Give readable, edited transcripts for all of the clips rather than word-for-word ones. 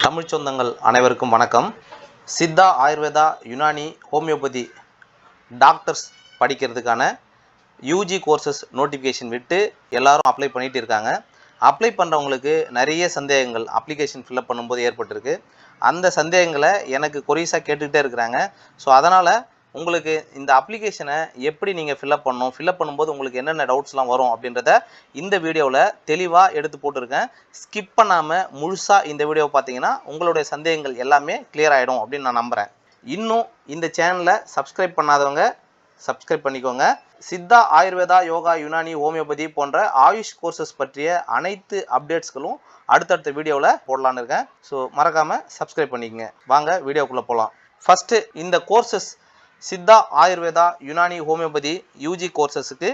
தமிழ் சொந்தங்கள் அனைவருக்கும் வணக்கம். சித்தா, ஆயுர்வேதா, யுனானி, ஹோமியோபதி டாக்டர்ஸ் படிக்கிறதுக்கான யூஜி கோர்சஸ் நோட்டிஃபிகேஷன் விட்டு எல்லாரும் அப்ளை பண்ணிட்டு இருக்காங்க. அப்ளை பண்ணுறவங்களுக்கு நிறைய சந்தேகங்கள் அப்ளிகேஷன் ஃபில்அப் பண்ணும்போது ஏற்பட்டிருக்கு. அந்த சந்தேகங்களை எனக்கு கொரீஸாக கேட்டுக்கிட்டே இருக்கிறாங்க. ஸோ அதனால் உங்களுக்கு இந்த அப்ளிகேஷனை எப்படி நீங்கள் ஃபில்அப் பண்ணணும், ஃபில்அப் பண்ணும்போது உங்களுக்கு என்னென்ன டவுட்ஸ்லாம் வரும் அப்படின்றத இந்த வீடியோவில் தெளிவாக எடுத்து போட்டிருக்கேன். ஸ்கிப் பண்ணாமல் முழுசாக இந்த வீடியோவை பார்த்தீங்கன்னா உங்களுடைய சந்தேகங்கள் எல்லாமே கிளியர் ஆகிடும் அப்படின்னு நான் நம்புகிறேன். இன்னும் இந்த சேனலை சப்ஸ்கிரைப் பண்ணாதவங்க சப்ஸ்கிரைப் பண்ணிக்கோங்க. சித்தா, ஆயுர்வேதா, யோகா, யுனானி, ஹோமியோபதி போன்ற ஆயுஷ் கோர்சஸ் பற்றிய அனைத்து அப்டேட்ஸ்களும் அடுத்தடுத்த வீடியோவில் போடலான்னு இருக்கேன். ஸோ மறக்காமல் சப்ஸ்கிரைப் பண்ணிக்கங்க. வாங்க வீடியோக்குள்ளே போகலாம். ஃபஸ்ட்டு இந்த courses Siddha, Ayurveda, Unani, homeopathy UG கோர்சஸுக்கு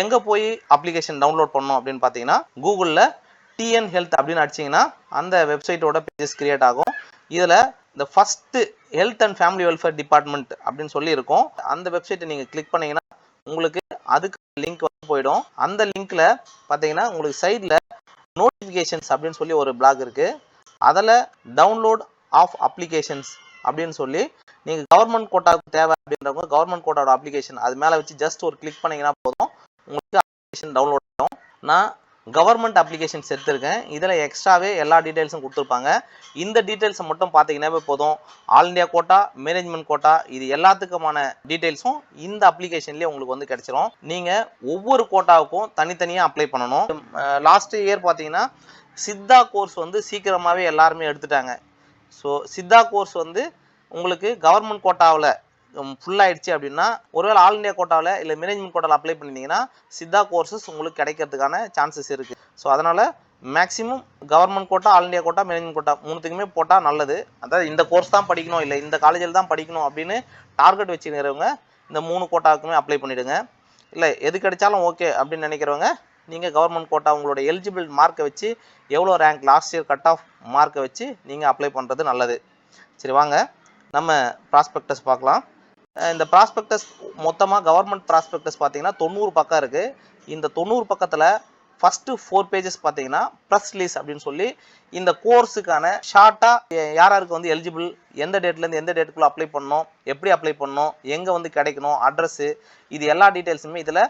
எங்கே போய் அப்ளிகேஷன் டவுன்லோட் பண்ணணும் அப்படின்னு பார்த்தீங்கன்னா, கூகுளில் டிஎன் ஹெல்த் அப்படின்னு அடிச்சிங்கன்னா அந்த வெப்சைட்டோட பேஜஸ் கிரியேட் ஆகும். இதில் இந்த first health and family welfare department அப்படின்னு சொல்லி இருக்கும். அந்த வெப்சைட்டை நீங்கள் கிளிக் பண்ணிங்கன்னா உங்களுக்கு அதுக்கு லிங்க் வந்து போயிடும். அந்த லிங்க்கில் பார்த்தீங்கன்னா உங்களுக்கு சைடில் நோட்டிஃபிகேஷன்ஸ் அப்படின்னு சொல்லி ஒரு பிளாக் இருக்குது. அதில் டவுன்லோட் ஆஃப் அப்ளிகேஷன்ஸ் அப்படின்னு சொல்லி நீங்கள் கவர்மெண்ட் கோட்டாவுக்கு தேவை அப்படின்றவங்க கவர்மெண்ட் கோட்டாவோட அப்ளிகேஷன் அது மேலே வச்சு ஜஸ்ட் ஒரு கிளிக் பண்ணிங்கன்னா போதும், உங்களுக்கு அப்ளிகேஷன் டவுன்லோட் ஆகும். நான் கவர்மெண்ட் அப்ளிகேஷன்ஸ் எடுத்திருக்கேன். இதில் எக்ஸ்ட்ராவே எல்லா டீட்டெயில்ஸும் கொடுத்துருப்பாங்க. இந்த டீட்டெயில்ஸை மட்டும் பார்த்தீங்கன்னாவே போதும். All India quota, management quota, இது எல்லாத்துக்குமான டீட்டெயில்ஸும் இந்த அப்ளிகேஷன்லேயே உங்களுக்கு வந்து கிடைச்சிரும். நீங்கள் ஒவ்வொரு கோட்டாவுக்கும் தனித்தனியாக அப்ளை பண்ணணும். லாஸ்ட் இயர் பார்த்தீங்கன்னா சித்தா கோர்ஸ் வந்து சீக்கிரமாகவே எல்லாருமே எடுத்துட்டாங்க. ஸோ சித்தா கோர்ஸ் வந்து உங்களுக்கு கவர்மெண்ட் கோட்டாவில் ஃபுல்லாகிடுச்சு அப்படின்னா, ஒருவேளை ஆல் இண்டியா கோட்டாவில் இல்லை மேனேஜ்மெண்ட் கோட்டாவில் அப்ளை பண்ணிங்கன்னா சித்தா கோர்சஸ் உங்களுக்கு கிடைக்கிறதுக்கான சான்சஸ் இருக்குது. ஸோ அதனால் maximum government quota, all India quota, management quota மூணுத்துக்குமே போட்டால் நல்லது. அதாவது இந்த கோர்ஸ் தான் படிக்கணும், இல்லை இந்த காலேஜில் தான் படிக்கணும் அப்படின்னு டார்கெட் வச்சுக்கிறவங்க இந்த 3 கோட்டாவுக்குமே அப்ளை பண்ணிவிடுங்க. இல்லை எது கிடைச்சாலும் ஓகே அப்படின்னு நினைக்கிறவங்க நீங்கள் கவர்மெண்ட் கோட்டா உங்களோட எலிஜிபிள் மார்க்கை வச்சு எவ்வளோ rank last year cut off மார்க்கை வச்சு நீங்கள் அப்ளை பண்ணுறது நல்லது. சரி வாங்க நம்ம ப்ராஸ்பெக்டஸ் பார்க்கலாம். இந்த ப்ராஸ்பெக்டஸ் மொத்தமாக கவர்மெண்ட் ப்ராஸ்பெக்டஸ் பார்த்தீங்கன்னா 90 பக்கம் இருக்குது. இந்த 90 பக்கத்தில் ஃபஸ்ட்டு 4 பேஜஸ் பார்த்தீங்கன்னா ப்ரெஸ் ரிலீஸ் அப்படின்னு சொல்லி இந்த கோர்ஸுக்கான ஷார்ட்டாக யாருக்கு வந்து எலிஜிபிள், எந்த டேட்லேருந்து எந்த டேட்டுக்குள்ளே அப்ளை பண்ணணும், எப்படி அப்ளை பண்ணணும், எங்கே வந்து கிடைக்கணும், அட்ரஸ்ஸு, இது எல்லா டீட்டெயில்ஸுமே இதில்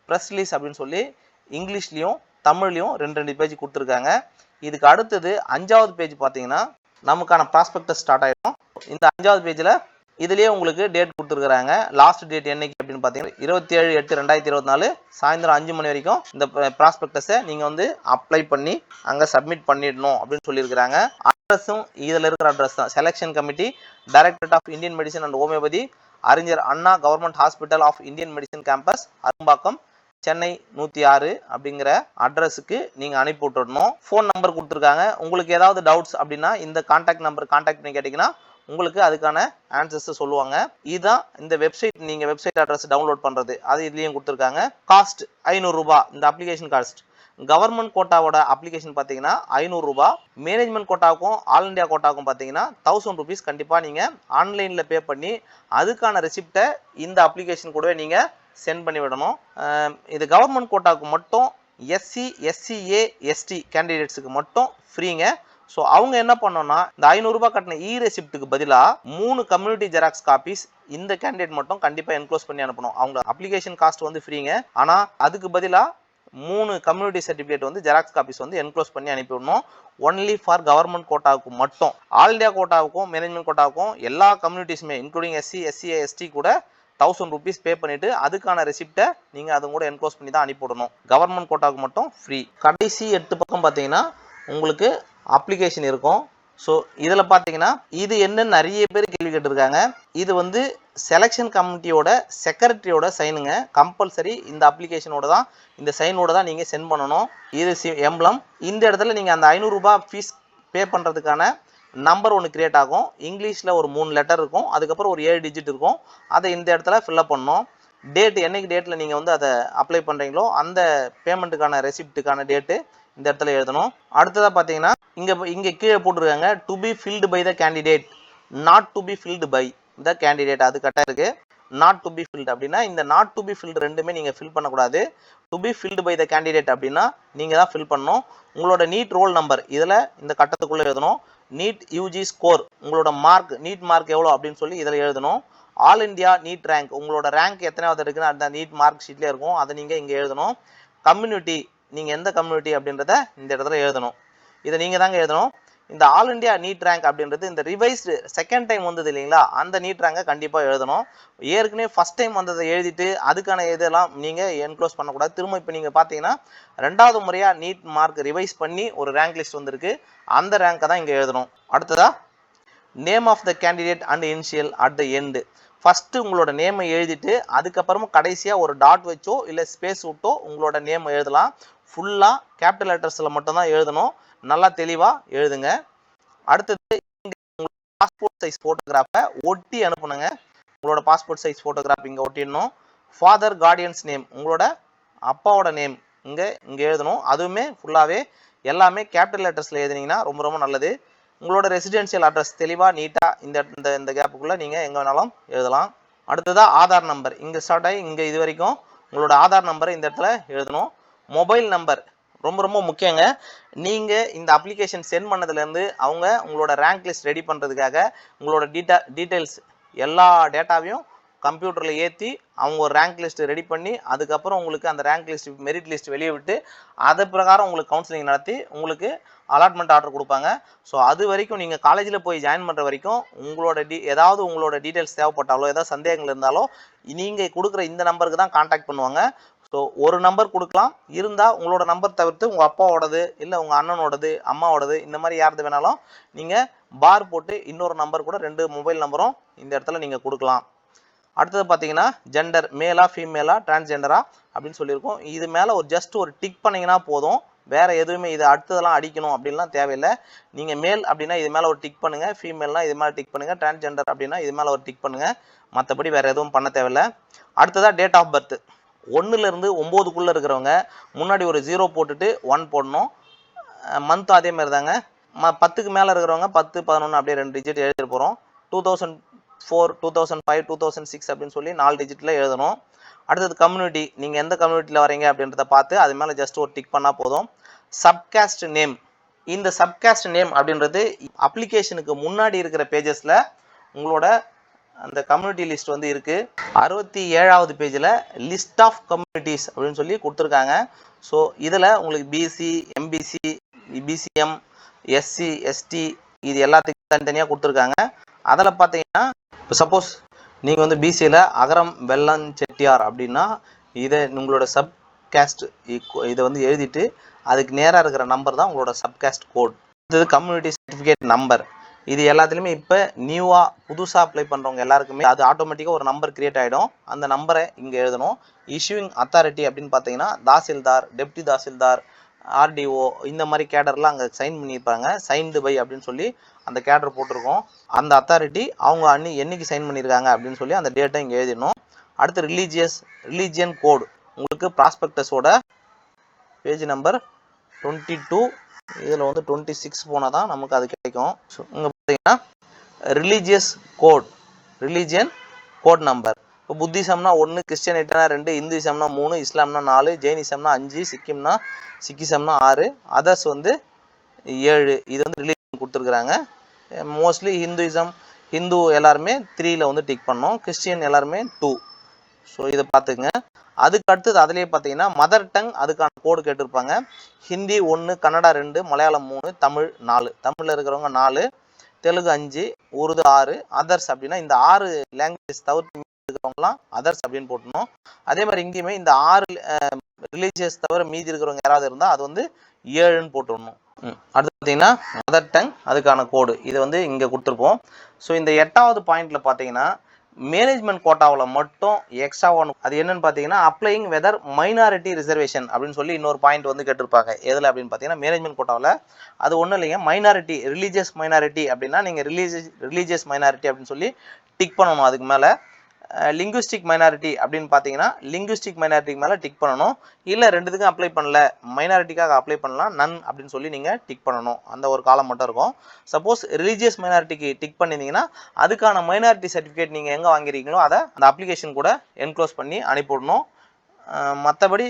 ப்ரெஸ் ரிலீஸ் அப்படின்னு சொல்லி இங்கிலீஷ்லேயும் தமிழ்லையும் 2 பேஜ் கொடுத்துருக்காங்க. இதுக்கு அடுத்தது 5வது பேஜ் பார்த்தீங்கன்னா நமக்கான ப்ராஸ்பெக்டஸ் ஸ்டார்ட் ஆகிடும். இந்த 5வது பேஜில் இதுலேயே உங்களுக்கு டேட் கொடுத்துருக்குறாங்க. லாஸ்ட் டேட் என்னைக்கு அப்படின்னு பார்த்தீங்கன்னா 27/8/2024 சாயந்தரம் 5 மணி வரைக்கும் இந்த ப்ராஸ்பெக்டஸை நீங்கள் வந்து அப்ளை பண்ணி அங்கே சப்மிட் பண்ணிடணும் அப்படின்னு சொல்லியிருக்கிறாங்க. அட்ரஸும் இதில் இருக்கிற அட்ரஸ் தான். Selection committee, directorate of Indian medicine and homeopathy, Arignar Anna government hospital of Indian medicine campus, Arumbakkam, Chennai 106 அப்படிங்கிற அட்ரஸுக்கு நீங்கள் அனுப்பி விட்டுடணும். ஃபோன் நம்பர் கொடுத்துருக்காங்க. உங்களுக்கு ஏதாவது டவுட்ஸ் அப்படின்னா இந்த கான்டாக்ட் நம்பர் கான்டாக்ட் பண்ணி கேட்டிங்கன்னா உங்களுக்கு அதுக்கான ஆன்சர்ஸ் சொல்லுவாங்க. இதுதான் இந்த வெப்சைட், நீங்கள் வெப்சைட் அட்ரஸ் டவுன்லோட் பண்ணுறது, அது இதுலேயும் கொடுத்துருக்காங்க. காஸ்ட் 500 ரூபா இந்த அப்ளிகேஷன் காஸ்ட். கவர்மெண்ட் கோட்டாவோட அப்ளிகேஷன் பார்த்தீங்கன்னா 500 ரூபா. மேனேஜ்மெண்ட் கோட்டாவுக்கும் ஆல் இண்டியா கோட்டாவுக்கும் பார்த்தீங்கன்னா 1000 ருபீஸ் கண்டிப்பாக நீங்கள் ஆன்லைனில் பே பண்ணி அதுக்கான ரெசிப்டை இந்த அப்ளிகேஷன் கூடவே நீங்கள் சென்ட் பண்ணி விடணும். இது கவர்மெண்ட் கோட்டாவுக்கு மட்டும் எஸ்சி, எஸ்சிஏ, எஸ்டி கேண்டிடேட்ஸுக்கு மட்டும் ஃப்ரீங்க. ஸோ அவங்க என்ன பண்ணோன்னா இந்த 500 ரூபாய் கட்டின இ ரெசிப்ட்டுக்கு பதிலாக 3 கம்யூனிட்டி ஜெராக்ஸ் காப்பீஸ் இந்த கேண்டிடேட் மட்டும் கண்டிப்பாக என்க்ளோஸ் பண்ணி அனுப்பணும். அவங்க அப்ளிகேஷன் காஸ்ட் வந்து ஃப்ரீங்க, ஆனால் அதுக்கு பதிலாக 3 கம்யூனிட்டி சர்டிஃபிகேட் வந்து ஜெராக்ஸ் காப்பீஸ் வந்து என்க்ளோஸ் பண்ணி அனுப்பிவிடணும். ஒன்லி ஃபார் கவர்மெண்ட் கோட்டாவுக்கு மட்டும். ஆல் இண்டியா கோட்டாவுக்கும் மேனேஜ்மெண்ட் கோட்டாவுக்கும் எல்லா கம்யூனிட்டிஸுமே இன்க்ளூடிங் எஸ்சி, எஸ்சிஏ, எஸ்டி கூட 1000 ருபீஸ் பே பண்ணிவிட்டு அதுக்கான ரெசிப்டை நீங்கள் அது கூட என்க்ளோஸ் பண்ணி தான் அனுப்பிவிடணும். கவர்மெண்ட் கோட்டாவுக்கு மட்டும் ஃப்ரீ. கடைசி 8 பக்கம் பார்த்தீங்கன்னா உங்களுக்கு அப்ளிகேஷன் இருக்கும். ஸோ இதில் பார்த்தீங்கன்னா இது என்னன்னு நிறைய பேர் கேள்வி கேட்டிருக்காங்க. இது வந்து செலெக்ஷன் கமிட்டியோட செக்ரட்டரியோட சைனுங்க. கம்பல்சரி இந்த அப்ளிகேஷனோட தான், இந்த சைனோட தான் நீங்கள் சென்ட் பண்ணணும். இது எம்ப்ளம். இந்த இடத்துல நீங்கள் அந்த 500 ரூபாய் ஃபீஸ் பே பண்ணுறதுக்கான நம்பர் ஒன்று கிரியேட் ஆகும். இங்கிலீஷில் ஒரு 3 லெட்டர் இருக்கும், அதுக்கப்புறம் ஒரு 7 டிஜிட் இருக்கும். அதை இந்த இடத்துல ஃபில்அப் பண்ணணும். டேட் என்னைக்கு டேட்டில் நீங்கள் வந்து அதை அப்ளை பண்ணுறீங்களோ அந்த பேமெண்ட்டுக்கான ரெசிப்ட்டுக்கான டேட்டு இந்த இடத்துல எழுதணும். அடுத்ததாக பார்த்தீங்கன்னா இங்கே கீழே போட்டிருக்காங்க to be filled by the candidate, not to be filled by the candidate. அது கரெக்டாக இருக்குது. நாட் டு பி ஃபில்டு அப்படின்னா இந்த நாட் டு பி ஃபில்டு ரெண்டுமே நீங்கள் ஃபில் பண்ணக்கூடாது. To be filled by the candidate அப்படின்னா நீங்கள் தான் ஃபில் பண்ணணும். உங்களோட நீட் ரோல் நம்பர் இதில் இந்த கட்டத்துக்குள்ளே எழுதணும். நீட் யூஜி ஸ்கோர், உங்களோட மார்க், நீட் மார்க் எவ்வளோ அப்படின்னு சொல்லி இதில் எழுதணும். ஆல் இந்தியா நீட் ரேங்க், உங்களோட ரேங்க் எத்தனாவது இருக்குன்னு அந்த நீட் மார்க் ஷீட்லேயே இருக்கும், அதை நீங்கள் இங்கே எழுதணும். கம்யூனிட்டி, நீங்கள் எந்த கம்யூனிட்டி அப்படின்றத இந்த இடத்துல எழுதணும். இதை நீங்கள் தாங்க எழுதணும். இந்த ஆல் இந்தியா நீட் ரேங்க் அப்படின்றது இந்த ரிவைஸ்டு செகண்ட் டைம் வந்தது இல்லைங்களா, அந்த நீட் ரேங்கை கண்டிப்பாக எழுதணும். ஏற்கனவே ஃபஸ்ட் டைம் வந்ததை எழுதிட்டு அதுக்கான இதெல்லாம் நீங்கள் என்க்ளோஸ் பண்ணக்கூடாது. திரும்ப இப்போ நீங்கள் பார்த்தீங்கன்னா 2வது முறையாக நீட் மார்க் ரிவைஸ் பண்ணி ஒரு ரேங்க் லிஸ்ட் வந்திருக்கு, அந்த ரேங்கை தான் இங்கே எழுதணும். அடுத்ததா name of the candidate and initial at the end. First உங்களோட நேமை எழுதிட்டு அதுக்கப்புறமா கடைசியாக ஒரு டாட் வச்சோ இல்லை ஸ்பேஸ் விட்டோ உங்களோட நேம் எழுதலாம். ஃபுல்லாக கேபிட்டல் லெட்டர்ஸில் மட்டும்தான் எழுதணும். நல்லா தெளிவாக எழுதுங்க. அடுத்தது உங்களோட பாஸ்போர்ட் சைஸ் ஃபோட்டோகிராஃபை ஒட்டி அனுப்புனுங்க. உங்களோட பாஸ்போர்ட் சைஸ் ஃபோட்டோகிராஃப் இங்கே ஒட்டிடணும். ஃபாதர் கார்டியன்ஸ் நேம், உங்களோட அப்பாவோட நேம் இங்கே எழுதணும். அதுவுமே ஃபுல்லாகவே எல்லாமே கேபிட்டல் லெட்டர்ஸில் எழுதினீங்கன்னா ரொம்ப ரொம்ப நல்லது. உங்களோட ரெசிடென்ஷியல் அட்ரஸ் தெளிவாக நீட்டாக இந்த கேப்புக்குள்ளே நீங்கள் எங்கே வேணாலும் எழுதலாம். அடுத்ததாக ஆதார் நம்பர், இங்கே ஸ்டார்ட் ஆகி இங்கே இது வரைக்கும் உங்களோட ஆதார் நம்பரை இந்த இடத்துல எழுதணும். மொபைல் நம்பர் ரொம்ப ரொம்ப முக்கியங்க. நீங்கள் இந்த அப்ளிகேஷன் சென்ட் பண்ணதுலேருந்து அவங்க உங்களோட ரேங்க் லிஸ்ட் ரெடி பண்ணுறதுக்காக உங்களோட டீட்டெயில்ஸ் எல்லா டேட்டாவையும் கம்ப்யூட்டரில் ஏற்றி அவங்க ஒரு ரேங்க் லிஸ்ட் ரெடி பண்ணி அதுக்கப்புறம் உங்களுக்கு அந்த ரேங்க் லிஸ்ட் மெரிட் லிஸ்ட் வெளியே விட்டு அது பிரகாரம் உங்களுக்கு கவுன்சிலிங் நடத்தி உங்களுக்கு அலாட்மெண்ட் ஆர்டர் கொடுப்பாங்க. ஸோ அது வரைக்கும் நீங்கள் காலேஜில் போய் ஜாயின் பண்ணுற வரைக்கும் உங்களோட ஏதாவது உங்களோட டீட்டெயில்ஸ் தேவைப்பட்டாலோ ஏதாவது சந்தேகங்கள் இருந்தாலோ நீங்கள் கொடுக்குற இந்த நம்பருக்கு தான் கான்டாக்ட் பண்ணுவாங்க. ஸோ ஒரு நம்பர் கொடுக்கலாம், இருந்தால் உங்களோட நம்பர் தவிர்த்து உங்கள் அப்பாவோடது இல்லை உங்கள் அண்ணனோடது அம்மாவோடது இந்த மாதிரி யாரது வேணாலும் நீங்கள் பார் போட்டு இன்னொரு நம்பர் கூட 2 மொபைல் நம்பரும் இந்த இடத்துல நீங்கள் கொடுக்கலாம். அடுத்தது பார்த்தீங்கன்னா ஜெண்டர், மேலா ஃபீமேலா டிரான்ஸ்ஜெண்டரா அப்படின்னு சொல்லியிருக்கோம். இது மேலே ஜஸ்ட் ஒரு டிக் பண்ணிங்கன்னா போதும், வேறு எதுவுமே இது அடுத்ததெல்லாம் அடிக்கணும் அப்படின்லாம் தேவையில்லை. நீங்கள் மேல் அப்படின்னா இது மேலே ஒரு டிக் பண்ணுங்கள், ஃபீமேல்னா இது மேலே டிக் பண்ணுங்கள், டிரான்ஸ்ஜெண்டர் அப்படின்னா இது மேலே ஒரு டிக் பண்ணுங்கள், மற்றபடி வேறு எதுவும் பண்ண தேவையில்லை. அடுத்ததாக டேட் ஆஃப் பர்த், 1லேருந்து 9க்குள்ளே இருக்கிறவங்க முன்னாடி ஒரு 0 போட்டுட்டு 1 போடணும். மந்த்தும் அதேமாதிரி தாங்க. 10க்கு மேலே இருக்கிறவங்க 10, 11 அப்படியே 2 டிஜிட் எழுதிட்டு போகிறோம். 2004, 2005, 2006 அப்படின்னு சொல்லி 4 டிஜிட்டில் எழுதணும். அடுத்தது கம்யூனிட்டி, நீங்கள் எந்த கம்யூனிட்டியில் வரீங்க அப்படின்றத பார்த்து அது மேலே ஜஸ்ட் ஒரு டிக் பண்ணால் போதும். சப்காஸ்ட் நேம், இந்த சப்காஸ்ட் நேம் அப்படின்றது அப்ளிகேஷனுக்கு முன்னாடி இருக்கிற பேஜஸில் உங்களோட அந்த கம்யூனிட்டி லிஸ்ட் வந்து இருக்குது. 67வது பேஜில் லிஸ்ட் ஆஃப் கம்யூனிட்டிஸ் அப்படின்னு சொல்லி கொடுத்துருக்காங்க. ஸோ இதில் உங்களுக்கு BC, MBC, BCM, SC, ST இது எல்லாத்துக்கும் தனித்தனியாக கொடுத்துருக்காங்க. அதில் பார்த்தீங்கன்னா இப்போ சப்போஸ் நீங்கள் வந்து பிசியில் அகரம் வெள்ளம் செட்டியார் அப்படின்னா இதை உங்களோட சப்காஸ்ட் இதை வந்து எழுதிட்டு அதுக்கு நேராக இருக்கிற நம்பர் தான் உங்களோட சப்காஸ்ட் கோட். இது கம்யூனிட்டி சர்டிஃபிகேட் நம்பர், இது எல்லாத்துலேயுமே இப்போ நியூவாக புதுசாக அப்ளை பண்ணுறவங்க எல்லாருக்குமே அது ஆட்டோமேட்டிக்காக ஒரு நம்பர் கிரியேட் ஆகிடும். அந்த நம்பரை இங்கே எழுதணும். இஷ்யூவிங் அத்தாரிட்டி அப்படின்னு பார்த்தீங்கன்னா தாசில்தார், டெப்டி தாசில்தார், ஆர்டிஓ இந்த மாதிரி கேடர்லாம் அங்கே சைன் பண்ணியிருப்பாங்க. சைன்டு பை அப்படின்னு சொல்லி அந்த கேடர் போட்டிருக்கோம். அந்த அத்தாரிட்டி அவங்க என்னைக்கு சைன் பண்ணியிருக்காங்க அப்படின்னு சொல்லி அந்த டேட்டை இங்கே எழுதிடணும். அடுத்து ரிலீஜியன் கோடு, உங்களுக்கு ப்ராஸ்பெக்டஸோட பேஜ் நம்பர் 22, இதில் வந்து 26 போனால் தான் நமக்கு அது கிடைக்கும். ஸோ இங்கே பார்த்தீங்கன்னா ரிலீஜியன் கோட் நம்பர். இப்போ புத்திசம்னா 1, கிறிஸ்டியனிட்டினா 2, இந்துயிசம்னா 3, இஸ்லாம்னா 4, ஜெயினிசம்னா 5, சிக்கிசம்னா 6, அதர்ஸ் வந்து 7. இது வந்து ரிலீஜன் கொடுத்துருக்குறாங்க. மோஸ்ட்லி ஹிந்து எல்லாருமே 3ல் வந்து டிக் பண்ணோம், கிறிஸ்டியன் எல்லாருமே 2. ஸோ இதை பார்த்துங்க. அதுக்கு அடுத்தது அதிலே பார்த்தீங்கன்னா மதர் டங் அதுக்கான கோடு கேட்டிருப்பாங்க. ஹிந்தி 1, கன்னடா 2, மலையாளம் 3, தமிழ் 4. தமிழில் இருக்கிறவங்க 4, தெலுங்கு 5, உருது 6, அதர்ஸ் அப்படின்னா இந்த 6 லாங்குவேஜ் தவிர்த்து இருக்கிறவங்களாம் அதர்ஸ் அப்படின்னு போட்டணும். அதே மாதிரி இங்கேயுமே இந்த 6 ரிலீஜியஸ் தவிர மீதி இருக்கிறவங்க யாராவது இருந்தால் அது வந்து 7ன்னு போட்டுடணும். அடுத்து பார்த்தீங்கன்னா மதர் டங் அதுக்கான கோடு இது வந்து இங்கே கொடுத்துருப்போம். ஸோ இந்த 8வது பாயிண்டில் பார்த்தீங்கன்னா மேனேஜ்மெண்ட் கோட்டாவில் மட்டும் எக்ஸ்ட்ரா ஒன், அது என்னன்னு பார்த்தீங்கன்னா அப்ளைங் வெதர் மைனாரிட்டி ரிசர்வேஷன் அப்படின்னு சொல்லி இன்னொரு பாயிண்ட் வந்து கேட்டிருப்பாங்க. எதில் அப்படின்னு பார்த்தீங்கன்னா மேனேஜ்மெண்ட் கோட்டாவில் அது ஒன்றும் இல்லைங்க, மைனாரிட்டி ரிலீஜியஸ் மைனாரிட்டி அப்படின்னா நீங்கள் ரிலீஜியஸ் மைனாரிட்டி அப்படின்னு சொல்லி டிக் பண்ணணும். அதுக்கு மேலே லிங்குவிஸ்டிக் மைனாரிட்டி அப்படின்னு பார்த்தீங்கன்னா லிங்குவிஸ்டிக் மைனாரிட்டிக்கு மேலே டிக் பண்ணணும். இல்லை 2த்துக்கும் அப்ளை பண்ணல, மைனாரிட்டிக்காக அப்ளை பண்ணலாம், நன் அப்படின்னு சொல்லி நீங்கள் டிக் பண்ணணும். அந்த ஒரு காலம் மட்டும் இருக்கும். சப்போஸ் ரிலீஜியஸ் மைனாரிட்டிக்கு டிக் பண்ணியிருந்தீங்கன்னா அதுக்கான மைனாரிட்டி சர்டிஃபிகேட் நீங்கள் எங்கே வாங்கியிருக்கீங்களோ அதை அந்த அப்ளிகேஷன் கூட என்க்ளோஸ் பண்ணி அனுப்பிவிடணும். மற்றபடி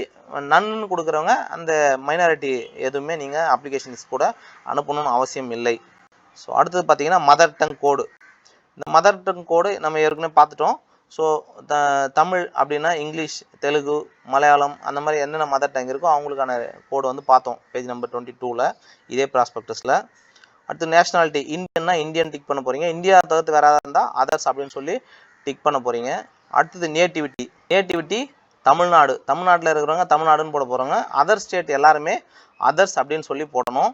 நன்னு கொடுக்குறவங்க அந்த மைனாரிட்டி எதுவுமே நீங்கள் அப்ளிகேஷன்ஸ் கூட அனுப்பணும்னு அவசியம் இல்லை. ஸோ அடுத்தது பார்த்தீங்கன்னா மதர் டங் கோடு. இந்த மதர் டங் கோடு நம்ம ஏற்கனவே பார்த்துட்டோம். ஸோ தமிழ் அப்படின்னா இங்கிலீஷ், தெலுங்கு, மலையாளம் அந்த மாதிரி என்னென்ன மதர் டங் இருக்கோ அவங்களுக்கான கோடு வந்து பார்த்தோம் பேஜ் நம்பர் 22ல் இதே ப்ராஸ்பெக்டஸில். அடுத்து நேஷனாலிட்டி, இந்தியன்னா இந்தியன் டிக் பண்ண போகிறீங்க. இந்தியா தவிர்த்து வேறு ஏதாவது இருந்தால் அதர்ஸ் அப்படின்னு சொல்லி டிக் பண்ண போகிறீங்க. அடுத்தது நேட்டிவிட்டி. நேட்டிவிட்டி தமிழ்நாடு, தமிழ்நாட்டில் இருக்கிறவங்க தமிழ்நாடுன்னு போட போகிறாங்க. அதர் ஸ்டேட் எல்லாருமே அதர்ஸ் அப்படின்னு சொல்லி போடணும்.